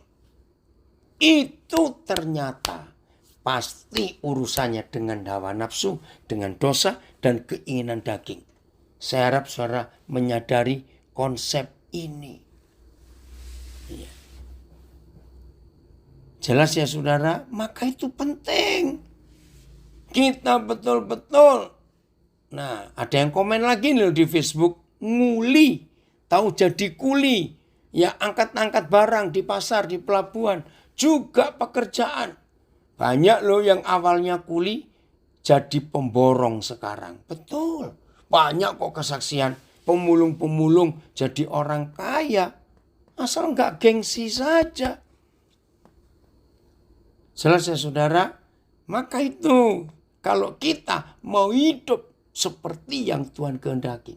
itu ternyata pasti urusannya dengan hawa nafsu, dengan dosa, dan keinginan daging. Saya harap saudara menyadari konsep ini. Ya. Jelas ya saudara, maka itu penting. Kita betul-betul. Nah, ada yang komen lagi nih di Facebook, nguli, tahu jadi kuli, ya angkat-angkat barang di pasar, di pelabuhan, juga pekerjaan. Banyak loh yang awalnya kuli jadi pemborong sekarang. Betul, banyak kok kesaksian pemulung-pemulung jadi orang kaya. Asal nggak gengsi saja. Jelas ya saudara, maka itu kalau kita mau hidup seperti yang Tuhan kehendaki.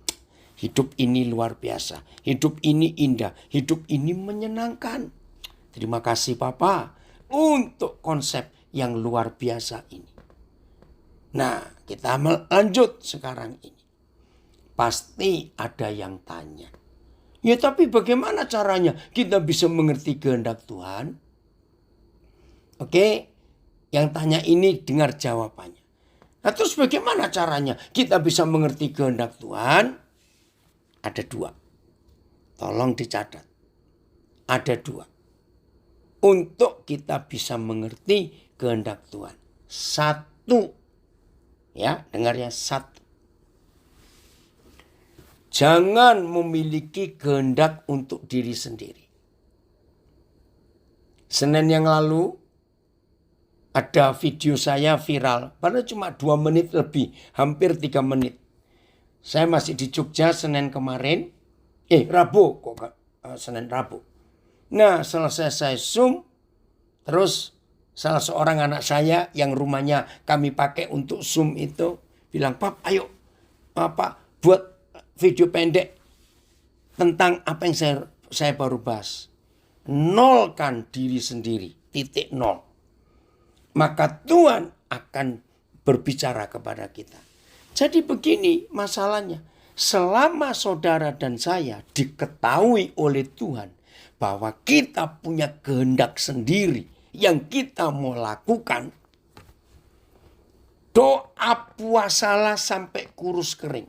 Hidup ini luar biasa. Hidup ini indah. Hidup ini menyenangkan. Terima kasih Papa untuk konsep yang luar biasa ini. Nah, kita lanjut sekarang ini. Pasti ada yang tanya. Ya tapi bagaimana caranya kita bisa mengerti kehendak Tuhan? Oke, yang tanya ini dengar jawabannya. Nah terus bagaimana caranya kita bisa mengerti kehendak Tuhan? Ada 2. Tolong dicatat. Ada 2. Untuk kita bisa mengerti kehendak Tuhan. 1. Ya, dengarnya 1. Jangan memiliki kehendak untuk diri sendiri. Senin yang lalu ada video saya viral, padahal cuma 2 menit lebih, hampir 3 menit. Saya masih di Jogja Senin kemarin, Rabu, Senin Rabu. Nah selesai saya Zoom, terus salah seorang anak saya yang rumahnya kami pakai untuk Zoom itu bilang, Pap ayo buat video pendek tentang apa yang saya baru bahas. Nolkan diri sendiri, .0. Maka Tuhan akan berbicara kepada kita. Jadi begini masalahnya. Selama saudara dan saya diketahui oleh Tuhan bahwa kita punya kehendak sendiri yang kita mau lakukan, doa puasalah sampai kurus kering.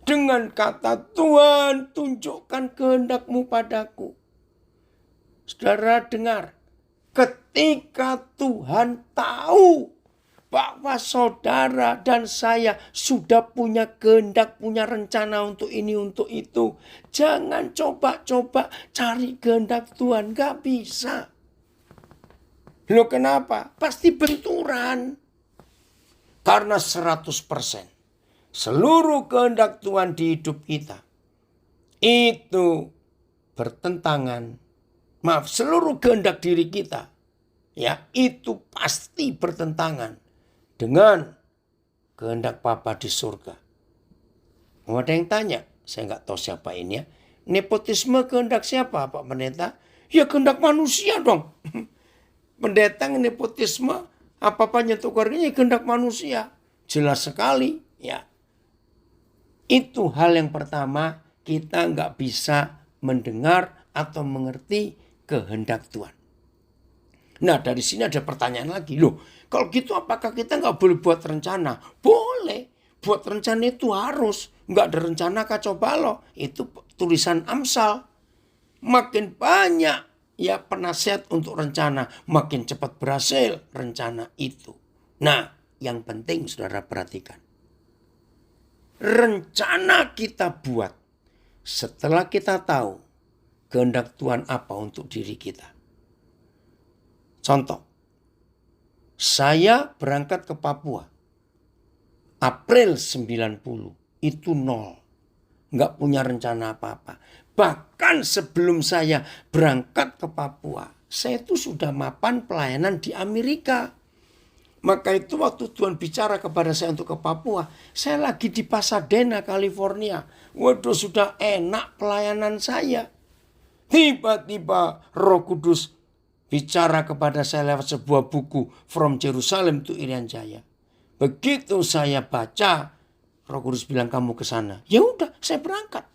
Dengan kata, Tuhan tunjukkan kehendak-Mu padaku. Saudara dengar, ketika Tuhan tahu bahwa saudara dan saya sudah punya kehendak, punya rencana untuk ini, untuk itu. Jangan coba-coba cari kehendak Tuhan. Gak bisa. Loh kenapa? Pasti benturan. Karena 100% seluruh kehendak Tuhan di hidup kita itu bertentangan. Seluruh kehendak diri kita ya itu pasti bertentangan dengan kehendak Bapa di surga. Mau ada yang tanya, saya nggak tahu siapa ini ya. Nepotisme kehendak siapa Pak Pendeta? Ya kehendak manusia dong. Pendeta nepotisme apa-apa nyentuh keluarganya kehendak manusia. Jelas sekali ya. Itu hal yang pertama, kita nggak bisa mendengar atau mengerti kehendak Tuhan. Nah dari sini ada pertanyaan lagi. Loh kalau gitu apakah kita nggak boleh buat rencana? Boleh. Buat rencana itu harus. Nggak ada rencana kacau balau. Itu tulisan Amsal. Makin banyak ya penasihat untuk rencana, makin cepat berhasil rencana itu. Nah yang penting saudara perhatikan. Rencana kita buat setelah kita tahu kehendak Tuhan apa untuk diri kita. Contoh, saya berangkat ke Papua. April 90, itu nol. Nggak punya rencana apa-apa. Bahkan sebelum saya berangkat ke Papua, saya itu sudah mapan pelayanan di Amerika. Maka itu waktu Tuhan bicara kepada saya untuk ke Papua, saya lagi di Pasadena, California. Waduh sudah enak pelayanan saya. Tiba-tiba Roh Kudus bicara kepada saya lewat sebuah buku From Jerusalem to Irian Jaya. Begitu saya baca, Roh Kudus bilang kamu ke sana. Ya udah, saya berangkat.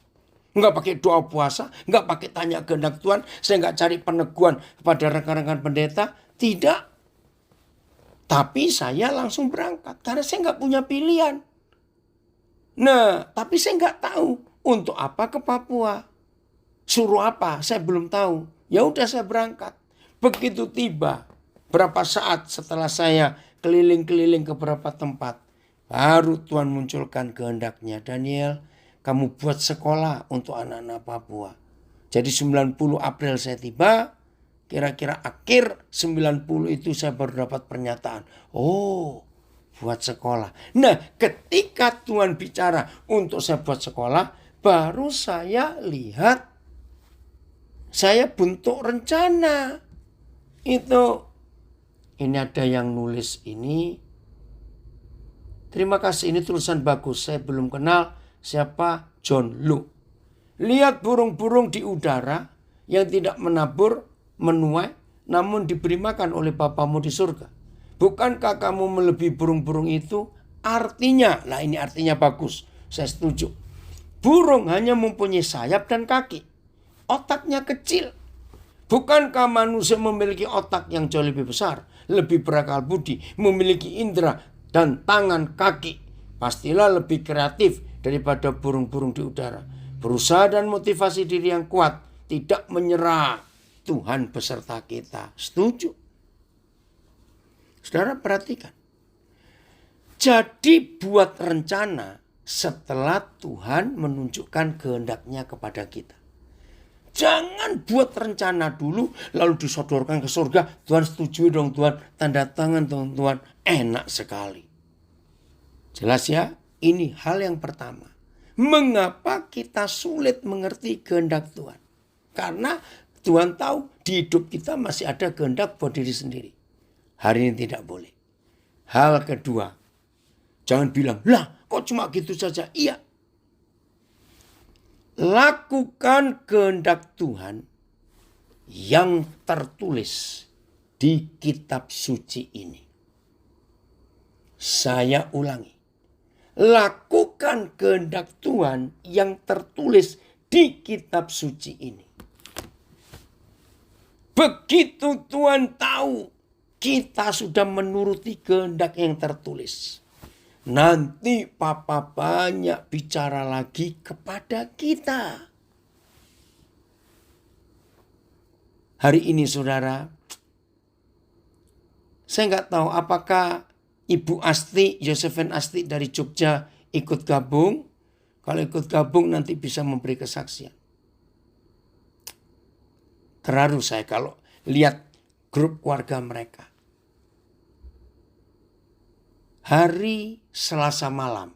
Enggak pakai doa puasa, enggak pakai tanya kehendak Tuhan, saya enggak cari peneguhan kepada rekan-rekan pendeta, tidak. Tapi saya langsung berangkat karena saya enggak punya pilihan. Nah, tapi saya enggak tahu untuk apa ke Papua. Suruh apa? Saya belum tahu. Ya udah saya berangkat. Begitu tiba, berapa saat setelah saya keliling-keliling ke beberapa tempat, baru Tuhan munculkan kehendaknya. Daniel, kamu buat sekolah untuk anak-anak Papua. Jadi 90 April saya tiba, kira-kira akhir 90 itu saya baru dapat pernyataan. Oh, buat sekolah. Nah, ketika Tuhan bicara untuk saya buat sekolah, baru saya lihat, saya bentuk rencana. Ini ada yang nulis ini. Terima kasih, ini tulisan bagus. Saya belum kenal siapa John Luke. Lihat burung-burung di udara yang tidak menabur, menuai, namun diberi makan oleh Bapamu di surga. Bukankah kamu melebihi burung-burung itu? Artinya, nah ini artinya bagus. Saya setuju. Burung hanya mempunyai sayap dan kaki. Otaknya kecil. Bukankah manusia memiliki otak yang jauh lebih besar, lebih berakal budi, memiliki indera dan tangan kaki? Pastilah lebih kreatif daripada burung-burung di udara. Berusaha dan motivasi diri yang kuat, tidak menyerah. Tuhan beserta kita. Setuju? Saudara perhatikan. Jadi buat rencana setelah Tuhan menunjukkan kehendaknya kepada kita. Jangan buat rencana dulu lalu disodorkan ke surga. Tuhan setuju dong Tuhan. Tanda tangan dong Tuhan. Enak sekali. Jelas ya? Ini hal yang pertama. Mengapa kita sulit mengerti kehendak Tuhan? Karena Tuhan tahu di hidup kita masih ada kehendak buat diri sendiri. Hari ini tidak boleh. Hal kedua. Jangan bilang, lah kok cuma gitu saja? Iya. Lakukan kehendak Tuhan yang tertulis di kitab suci ini. Saya ulangi. Lakukan kehendak Tuhan yang tertulis di kitab suci ini. Begitu Tuhan tahu kita sudah menuruti kehendak yang tertulis, nanti Papa banyak bicara lagi kepada kita. Hari ini saudara, saya nggak tahu apakah Ibu Asti, Josephine Asti dari Jogja ikut gabung. Kalau ikut gabung nanti bisa memberi kesaksian. Terharu saya kalau lihat grup keluarga mereka. Hari Selasa malam,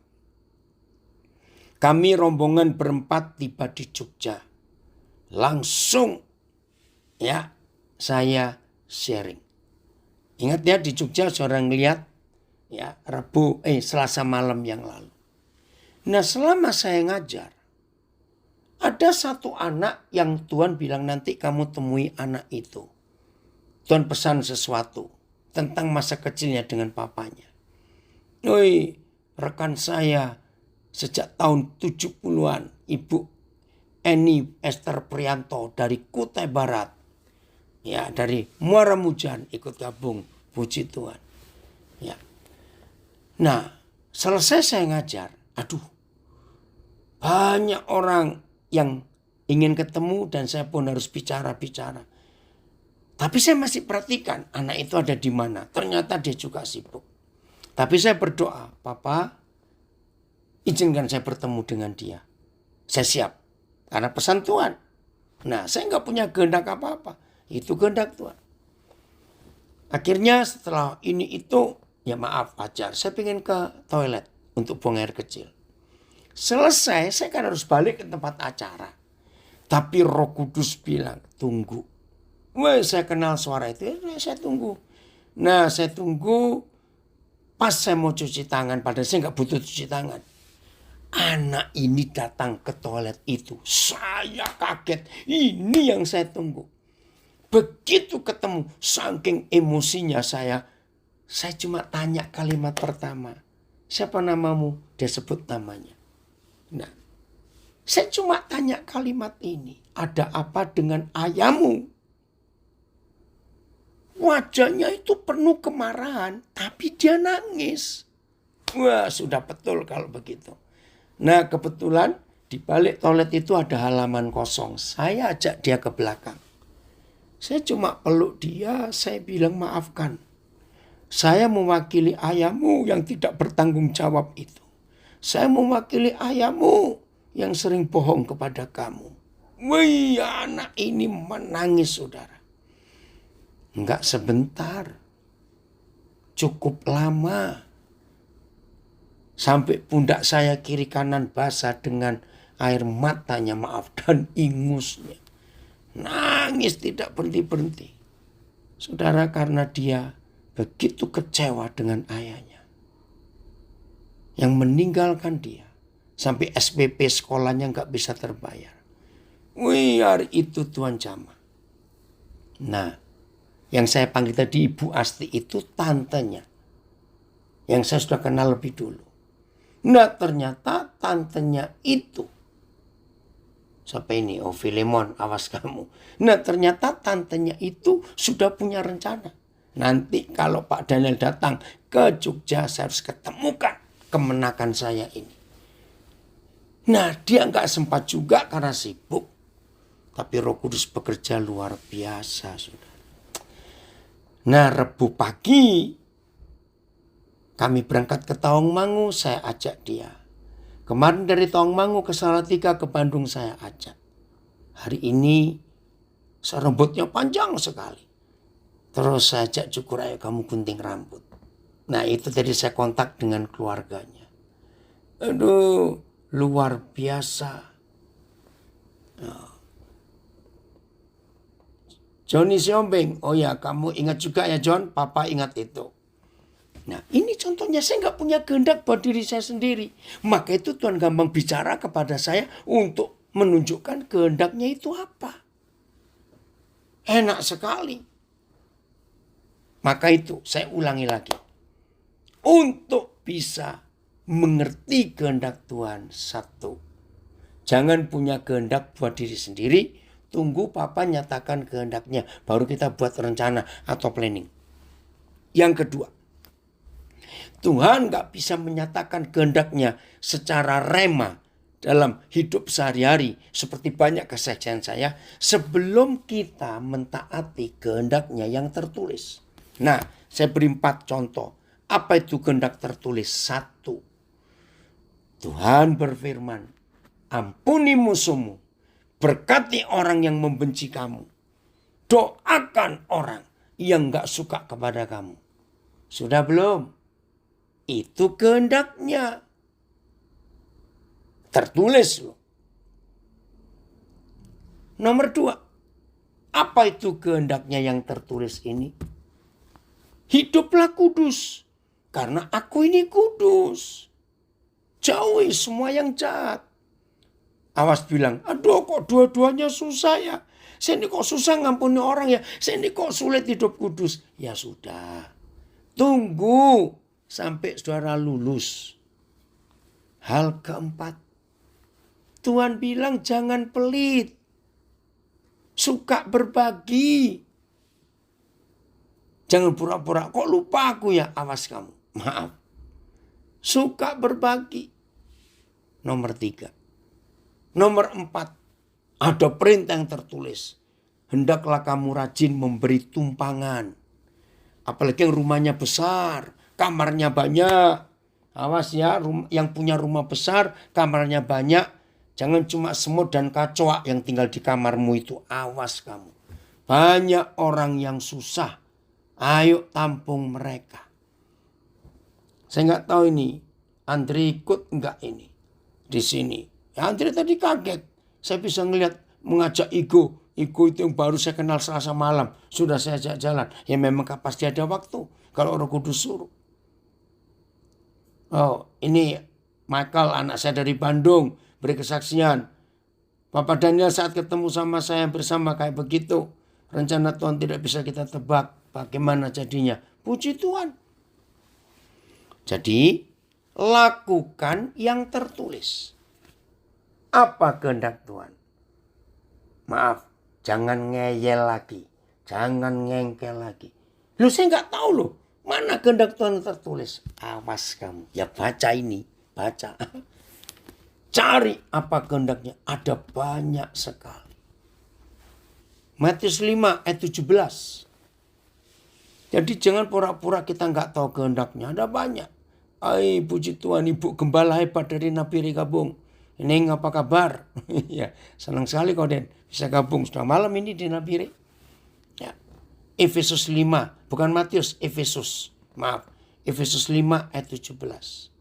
kami rombongan berempat tiba di Jogja. Langsung ya saya sharing. Ingat ya, di Jogja seorang lihat ya Selasa malam yang lalu. Nah, selama saya ngajar, ada satu anak yang Tuhan bilang nanti kamu temui anak itu. Tuhan pesan sesuatu tentang masa kecilnya dengan papanya. Woi, rekan saya sejak tahun 70-an, Ibu Eni Esther Prianto dari Kutai Barat. Ya, dari Muara Mujan ikut gabung, puji Tuhan. Ya. Nah, selesai saya ngajar, banyak orang yang ingin ketemu dan saya pun harus bicara-bicara. Tapi saya masih perhatikan anak itu ada di mana. Ternyata dia juga sibuk. Tapi saya berdoa, Papa, izinkan saya bertemu dengan dia. Saya siap. Karena pesan Tuhan. Nah, saya nggak punya kehendak apa-apa. Itu kehendak Tuhan. Akhirnya setelah ini itu, ya maaf ajar. Saya pengen ke toilet untuk buang air kecil. Selesai, saya kan harus balik ke tempat acara. Tapi Roh Kudus bilang, tunggu. Wah, saya kenal suara itu, saya tunggu. Nah, saya tunggu. Pas saya mau cuci tangan, padahal saya nggak butuh cuci tangan. Anak ini datang ke toilet itu. Saya kaget. Ini yang saya tunggu. Begitu ketemu, saking emosinya saya cuma tanya kalimat pertama. Siapa namamu? Dia sebut namanya. Nah, saya cuma tanya kalimat ini. Ada apa dengan ayahmu? Wajahnya itu penuh kemarahan, tapi dia nangis. Wah, sudah betul kalau begitu. Nah, kebetulan di balik toilet itu ada halaman kosong. Saya ajak dia ke belakang. Saya cuma peluk dia, saya bilang maafkan. Saya mewakili ayahmu yang tidak bertanggung jawab itu. Saya mewakili ayahmu yang sering bohong kepada kamu. Wih, anak ini menangis, saudara. Enggak sebentar. Cukup lama. Sampai pundak saya kiri kanan basah dengan air matanya, maaf, dan ingusnya. Nangis tidak berhenti-berhenti. Saudara, karena dia begitu kecewa dengan ayahnya. Yang meninggalkan dia. Sampai SPP sekolahnya nggak bisa terbayar. Wih, hari itu Tuhan jamah. Nah, yang saya panggil tadi Ibu Asti itu tantenya. Yang saya sudah kenal lebih dulu. Nah, ternyata tantenya itu. Siapa ini? Oh, Filemon, awas kamu. Nah, ternyata tantenya itu sudah punya rencana. Nanti kalau Pak Daniel datang ke Jogja, saya harus ketemukan kemenakan saya ini. Nah, dia nggak sempat juga karena sibuk. Tapi Roh Kudus bekerja luar biasa, saudara. Nah, Rebu pagi kami berangkat ke Tawangmangu, saya ajak dia. Kemarin dari Tawangmangu ke Salatiga ke Bandung saya ajak. Hari ini rambutnya panjang sekali. Terus saya ajak cukur, ayo kamu gunting rambut. Nah, itu tadi saya kontak dengan keluarganya. Aduh, luar biasa. Johnny Siombing, oh ya kamu ingat juga ya John, Papa ingat itu. Nah, ini contohnya, saya nggak punya kehendak buat diri saya sendiri. Maka itu Tuhan gampang bicara kepada saya untuk menunjukkan kehendaknya itu apa. Enak sekali. Maka itu saya ulangi lagi. untuk bisa mengerti kehendak Tuhan. Satu, jangan punya kehendak buat diri sendiri. Tunggu papa nyatakan kehendaknya, baru kita buat rencana atau planning. Yang kedua, Tuhan gak bisa menyatakan kehendaknya secara rema dalam hidup sehari-hari seperti banyak kesaksian saya sebelum kita mentaati kehendaknya yang tertulis. Nah, saya beri 4 contoh. Apa itu kehendak tertulis? 1. Tuhan berfirman, ampuni musuhmu, berkati orang yang membenci kamu, doakan orang yang gak suka kepada kamu. Sudah belum? Itu kehendaknya. Tertulis loh. Nomor 2. Apa itu kehendaknya yang tertulis ini? Hiduplah kudus. Karena aku ini kudus. Jauhi semua yang jahat. Awas bilang, aduh kok dua-duanya susah ya. Saya ini kok susah ngampuni orang ya. Saya ini kok sulit hidup kudus. Ya sudah. Tunggu sampai saudara lulus. Hal keempat. Tuhan bilang jangan pelit. Suka berbagi. Jangan pura-pura, kok lupa aku ya? Awas kamu. Maaf. Suka berbagi. Nomor 3. Nomor 4. Ada perintah yang tertulis. Hendaklah kamu rajin memberi tumpangan. Apalagi yang rumahnya besar. Kamarnya banyak. Awas ya, yang punya rumah besar, kamarnya banyak. Jangan cuma semut dan kacoak yang tinggal di kamarmu itu. Awas kamu. Banyak orang yang susah. Ayo tampung mereka. Saya nggak tahu ini. Andre ikut nggak ini di sini. Ya, Andre tadi kaget. Saya bisa ngelihat mengajak Igo. Igo itu yang baru saya kenal Selasa malam. Sudah saya ajak jalan. Ya memang pasti ada waktu. Kalau Roh Kudus suruh. Oh, ini Michael, anak saya dari Bandung, beri kesaksian. Bapak Daniel saat ketemu sama saya bersama kayak begitu. Rencana Tuhan tidak bisa kita tebak. Bagaimana jadinya? Puji Tuhan. Jadi, lakukan yang tertulis. Apa kehendak Tuhan? Maaf, jangan ngeyel lagi. Jangan ngengkel lagi. Loh, saya nggak tahu loh. Mana kehendak Tuhan tertulis? Awas kamu. Ya baca ini. Baca. Cari apa kehendaknya. Ada banyak sekali. Matius 5 ayat 17. Jadi jangan pura-pura kita nggak tahu kehendaknya. Ada banyak. Ay, puji Tuhan, Ibu Gembala hebat dari Nabire gabung. Ini apa kabar? Ya, senang sekali kau Den bisa gabung sudah malam ini di Nabire. Ya. Efesus 5, bukan Matius, Efesus. Maaf, Efesus 5 ayat 17.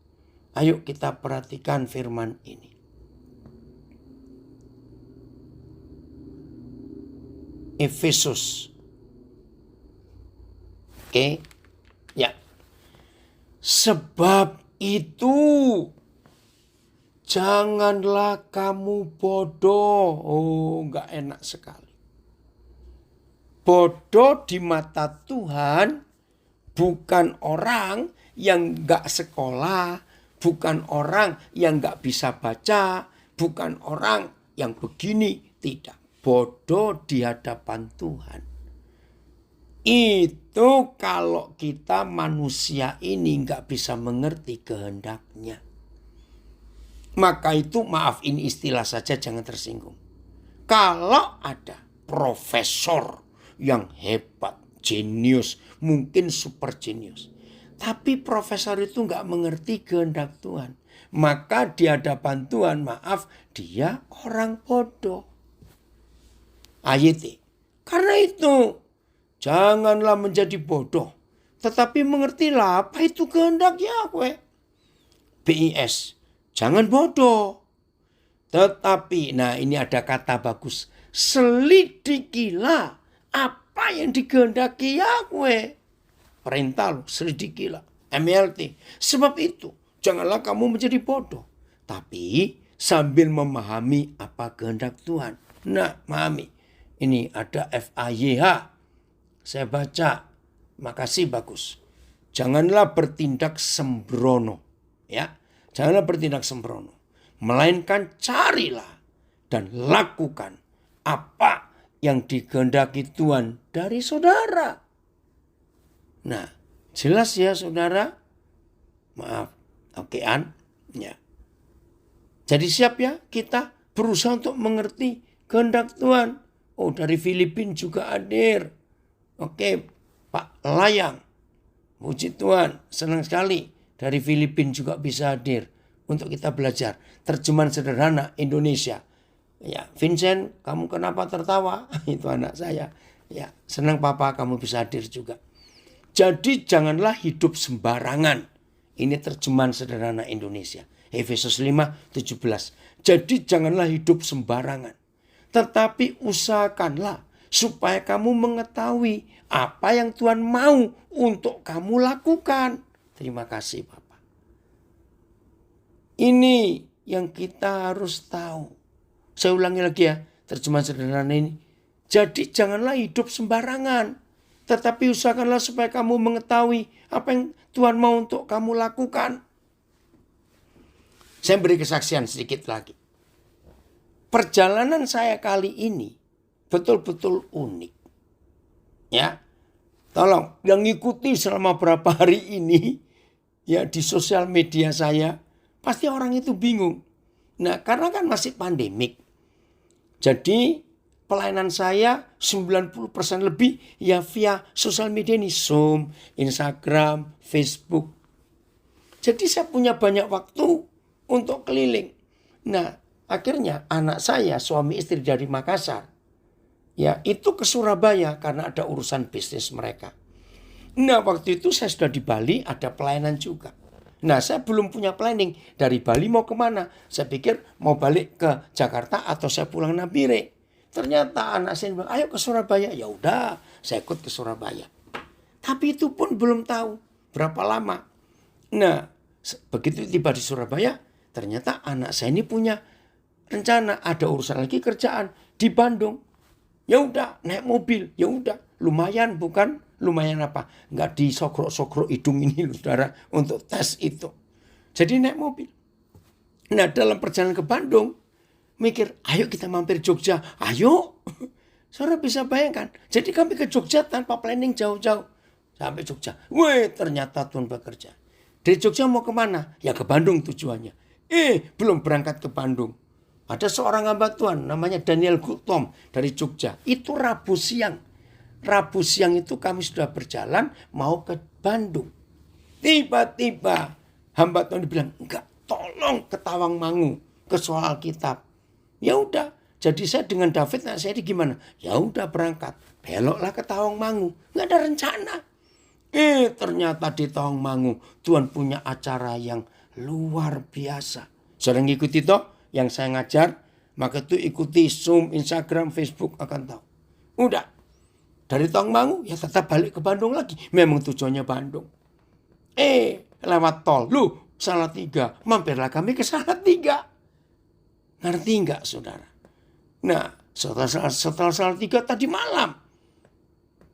Ayo kita perhatikan firman ini. Efesus. Oke. Ya. Sebab itu janganlah kamu bodoh. Oh, enggak enak sekali. Bodoh di mata Tuhan bukan orang yang enggak sekolah, bukan orang yang enggak bisa baca, bukan orang yang begini, tidak. Bodoh di hadapan Tuhan. Itu kalau kita manusia ini enggak bisa mengerti kehendaknya. Maka itu maaf ini istilah saja jangan tersinggung. Kalau ada profesor yang hebat, jenius, mungkin super jenius. Tapi profesor itu enggak mengerti kehendak Tuhan. Maka di hadapan Tuhan maaf dia orang bodoh. Ayat. Karena itu janganlah menjadi bodoh. Tetapi mengertilah apa itu kehendak Yahweh. BIS. Jangan bodoh. Tetapi, nah ini ada kata bagus. Selidikilah apa yang dikehendaki Yahweh. Perintah loh, selidikilah. MLT. Sebab itu, janganlah kamu menjadi bodoh. Tapi sambil memahami apa kehendak Tuhan. Nah, memahami. Ini ada FAYH. Saya baca. Makasih bagus. janganlah bertindak sembrono. Ya, janganlah bertindak sembrono. Melainkan carilah dan lakukan apa yang dikehendaki Tuhan dari saudara. Nah, jelas ya saudara? Maaf, okean. Ya. Jadi siap ya kita berusaha untuk mengerti kehendak Tuhan. Oh, dari Filipina juga hadir. Oke, Pak Layang. Puji Tuhan, senang sekali. Dari Filipina juga bisa hadir untuk kita belajar terjemahan sederhana Indonesia. Ya, Vincent, kamu kenapa tertawa? Itu anak saya. Ya, senang Papa kamu bisa hadir juga. Jadi janganlah hidup sembarangan. Ini terjemahan sederhana Indonesia. Efesus 5:17. Jadi janganlah hidup sembarangan. Tetapi usahakanlah supaya kamu mengetahui apa yang Tuhan mau untuk kamu lakukan. Terima kasih Bapak. Ini yang kita harus tahu. Saya ulangi lagi ya, terjemahan sederhana ini. Jadi janganlah hidup sembarangan. Tetapi usahakanlah supaya kamu mengetahui apa yang Tuhan mau untuk kamu lakukan. Saya beri kesaksian sedikit lagi. Perjalanan saya kali ini betul-betul unik. Ya, tolong yang ngikuti selama berapa hari ini ya di sosial media saya, pasti orang itu bingung. Nah, karena kan masih pandemik. Jadi pelayanan saya 90% lebih ya via sosial media ini. Zoom, Instagram, Facebook. Jadi saya punya banyak waktu untuk keliling. Nah, akhirnya anak saya, suami istri dari Makassar, ya itu ke Surabaya karena ada urusan bisnis mereka. Nah, waktu itu saya sudah di Bali, ada pelayanan juga. Nah, saya belum punya planning dari Bali mau kemana. Saya pikir mau balik ke Jakarta atau saya pulang Nabire. Ternyata anak saya bilang, ayo ke Surabaya. Ya udah, saya ikut ke Surabaya. Tapi itu pun belum tahu berapa lama. Nah, begitu tiba di Surabaya, ternyata anak saya ini punya rencana, ada urusan lagi kerjaan di Bandung. Ya udah, naik mobil. Ya udah, lumayan bukan? Lumayan apa? Enggak disogrok-sogrok hidung ini saudara untuk tes itu. Jadi naik mobil. Nah, dalam perjalanan ke Bandung, mikir, ayo kita mampir Jogja. Ayo. Saudara bisa bayangkan. Jadi kami ke Jogja tanpa planning jauh-jauh. Sampai Jogja. Wih, ternyata Tuhan bekerja. Dari Jogja mau kemana? Ya ke Bandung tujuannya. Belum berangkat ke Bandung. Ada seorang hamba Tuhan namanya Daniel Gultom dari Jogja. Itu Rabu siang. Rabu siang itu kami sudah berjalan mau ke Bandung. Tiba-tiba hamba Tuhan bilang, enggak, tolong ke Tawangmangu, ke soal Alkitab. Ya udah, jadi saya dengan David, nah saya gimana? Ya udah berangkat, beloklah ke Tawangmangu. Enggak ada rencana. Ternyata di Tawangmangu Tuhan punya acara yang luar biasa. Sering ikuti toh yang saya ngajar, maka itu ikuti Zoom, Instagram, Facebook akan tahu. Udah. Dari Tawangmangu ya tetap balik ke Bandung lagi. Memang tujuannya Bandung. Lewat tol. Salatiga. Mampirlah kami ke Salatiga. Ngerti enggak saudara? Nah setelah Salatiga tadi malam.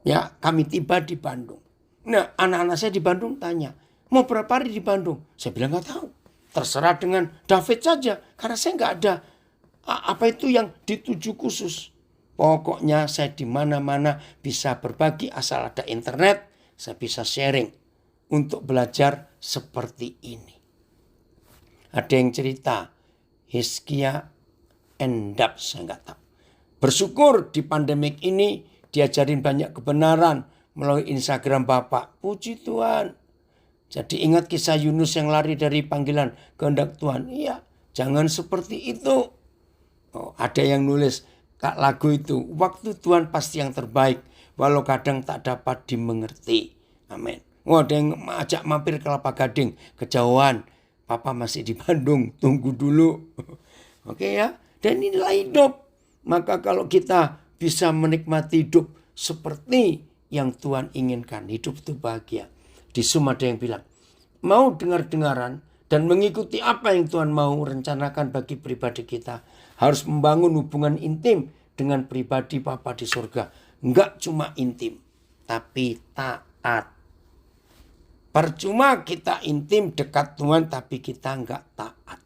Ya kami tiba di Bandung. Nah anak-anak saya di Bandung tanya. Mau berapa hari di Bandung? Saya bilang gak tahu. Terserah dengan David saja. Karena saya gak ada apa itu yang dituju khusus. Pokoknya saya di mana-mana bisa berbagi asal ada internet, saya bisa sharing untuk belajar seperti ini. Ada yang cerita, Hizkia endap, saya nggak tahu. Bersyukur di pandemik ini diajarin banyak kebenaran melalui Instagram Bapak. Puji Tuhan. Jadi ingat kisah Yunus yang lari dari panggilan kehendak Tuhan. Iya, jangan seperti itu. Oh, ada yang nulis lagu itu, waktu Tuhan pasti yang terbaik, walau kadang tak dapat dimengerti. Amin. Ada yang ajak mampir ke Kelapa Gading, kejauhan. Papa masih di Bandung, tunggu dulu. Oke ya, dan inilah hidup. Maka kalau kita bisa menikmati hidup seperti yang Tuhan inginkan, hidup itu bahagia. Di Zoom ada yang bilang, mau dengar-dengaran dan mengikuti apa yang Tuhan mau rencanakan bagi pribadi kita. Harus membangun hubungan intim dengan pribadi Bapa di surga. Enggak cuma intim, tapi taat. Percuma kita intim dekat Tuhan tapi kita nggak taat.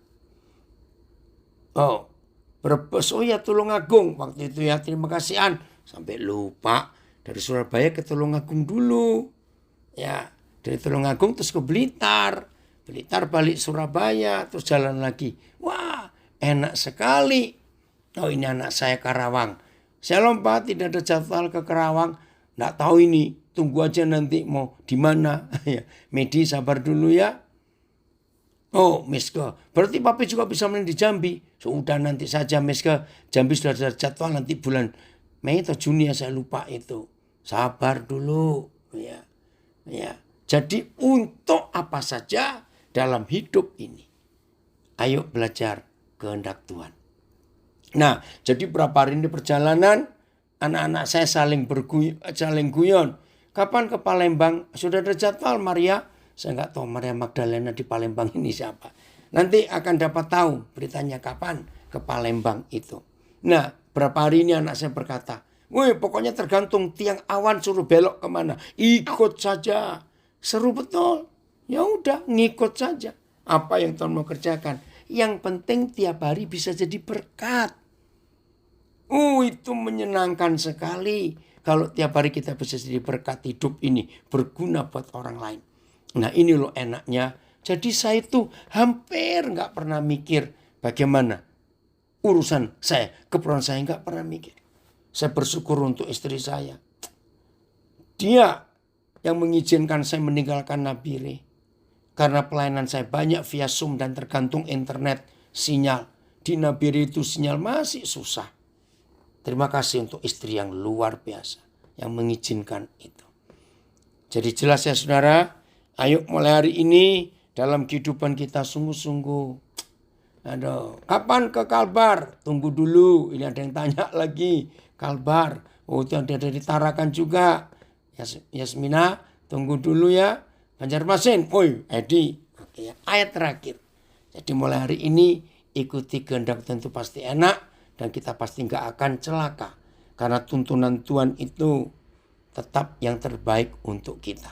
Oh, Brebes, oh ya Tulungagung. Waktu itu ya terima kasihan. Sampai lupa dari Surabaya ke Tulungagung dulu. Ya, dari Tulungagung terus ke Blitar. Blitar balik Surabaya terus jalan lagi. Wah, enak sekali. Oh ini anak saya Karawang. Saya lompat tidak ada jadwal ke Karawang. Nggak tahu ini. Tunggu aja nanti mau di mana. Medi sabar dulu ya. Oh Miske. Berarti papi juga bisa main di Jambi. Sudah nanti saja Miske. Jambi sudah ada jadwal nanti bulan Mei atau Juni ya saya lupa itu. Sabar dulu. Ya. Jadi untuk apa saja dalam hidup ini. Ayo belajar kehendak Tuhan. Nah, jadi berapa hari ini perjalanan, anak-anak saya saling guyon. Kapan ke Palembang? Sudah ada jadwal Maria? Saya nggak tahu Maria Magdalena di Palembang ini siapa. Nanti akan dapat tahu beritanya kapan ke Palembang itu. Nah, berapa hari ini anak saya berkata, wih pokoknya tergantung tiang awan suruh belok kemana. Ikut saja. Seru betul. Ya udah ngikut saja. Apa yang Tuhan mau kerjakan. Yang penting tiap hari bisa jadi berkat. Itu menyenangkan sekali. Kalau tiap hari kita bisa jadi berkat hidup ini. Berguna buat orang lain. Nah ini loh enaknya. Jadi saya itu hampir gak pernah mikir bagaimana urusan saya. Keperluan saya gak pernah mikir. Saya bersyukur untuk istri saya. Dia yang mengizinkan saya meninggalkan Nabire. Karena pelayanan saya banyak via Zoom dan tergantung internet sinyal. Di Nabire itu sinyal masih susah. Terima kasih untuk istri yang luar biasa. Yang mengizinkan itu. Jadi jelas ya saudara. Ayo mulai hari ini dalam kehidupan kita sungguh-sungguh. Aduh, kapan ke Kalbar? Tunggu dulu. Ini ada yang tanya lagi. Kalbar. Oh itu ada dari Tarakan juga. Yasmina, tunggu dulu ya. Banjarmasin. Woi, Edi. Oke ya. Ayat terakhir. Jadi mulai hari ini ikuti kehendak tentu pasti enak. Dan kita pasti gak akan celaka. Karena tuntunan Tuhan itu tetap yang terbaik untuk kita.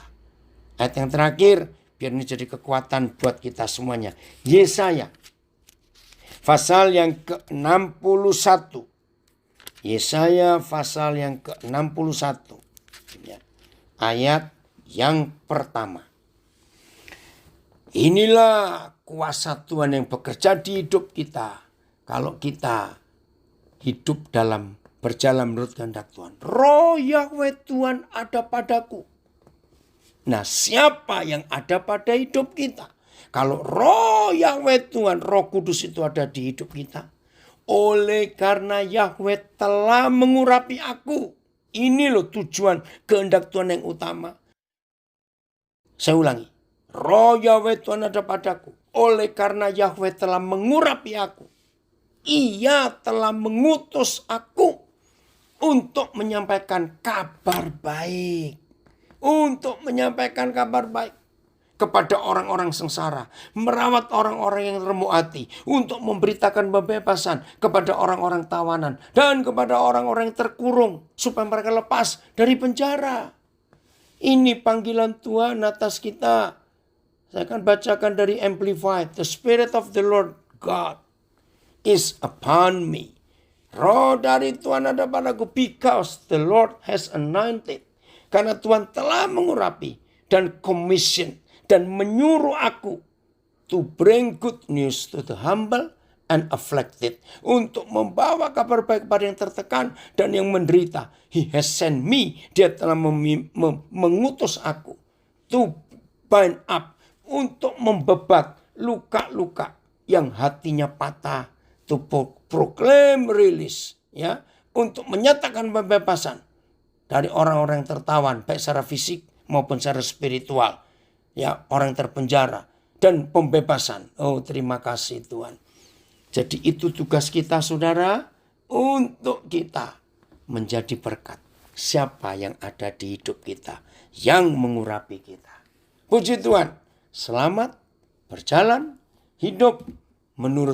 Ayat yang terakhir. Biar ini jadi kekuatan buat kita semuanya. Yesaya. Pasal yang ke-61. Yesaya pasal yang ke-61. Ayat yang pertama. Inilah kuasa Tuhan yang bekerja di hidup kita. Kalau kita hidup dalam berjalan menurut kehendak Tuhan. Roh Yahweh Tuhan ada padaku. Nah siapa yang ada pada hidup kita? Kalau roh Yahweh Tuhan, Roh Kudus itu ada di hidup kita. Oleh karena Yahweh telah mengurapi aku. Ini loh tujuan kehendak Tuhan yang utama. Saya ulangi. Roh Yahweh Tuhan ada padaku. Oleh karena Yahweh telah mengurapi aku. Ia telah mengutus aku untuk menyampaikan kabar baik. Untuk menyampaikan kabar baik kepada orang-orang sengsara. Merawat orang-orang yang remuk hati. Untuk memberitakan pembebasan kepada orang-orang tawanan. Dan kepada orang-orang yang terkurung. Supaya mereka lepas dari penjara. Ini panggilan Tuhan atas kita. Saya akan bacakan dari Amplified. The Spirit of the Lord God is upon me. Roh dari Tuhan ada padaku because the Lord has anointed. Karena Tuhan telah mengurapi dan commission dan menyuruh aku to bring good news to the humble and afflicted. Untuk membawa kabar baik kepada yang tertekan dan yang menderita. He has sent me. Dia telah mengutus aku to bind up. Untuk membebat luka-luka yang hatinya patah. To proclaim release, ya, untuk menyatakan pembebasan dari orang-orang yang tertawan baik secara fisik maupun secara spiritual, ya, orang terpenjara dan pembebasan. Oh terima kasih Tuhan. Jadi itu tugas kita saudara, untuk kita menjadi berkat. Siapa yang ada di hidup kita yang mengurapi kita. Puji Tuhan. Selamat berjalan hidup menurut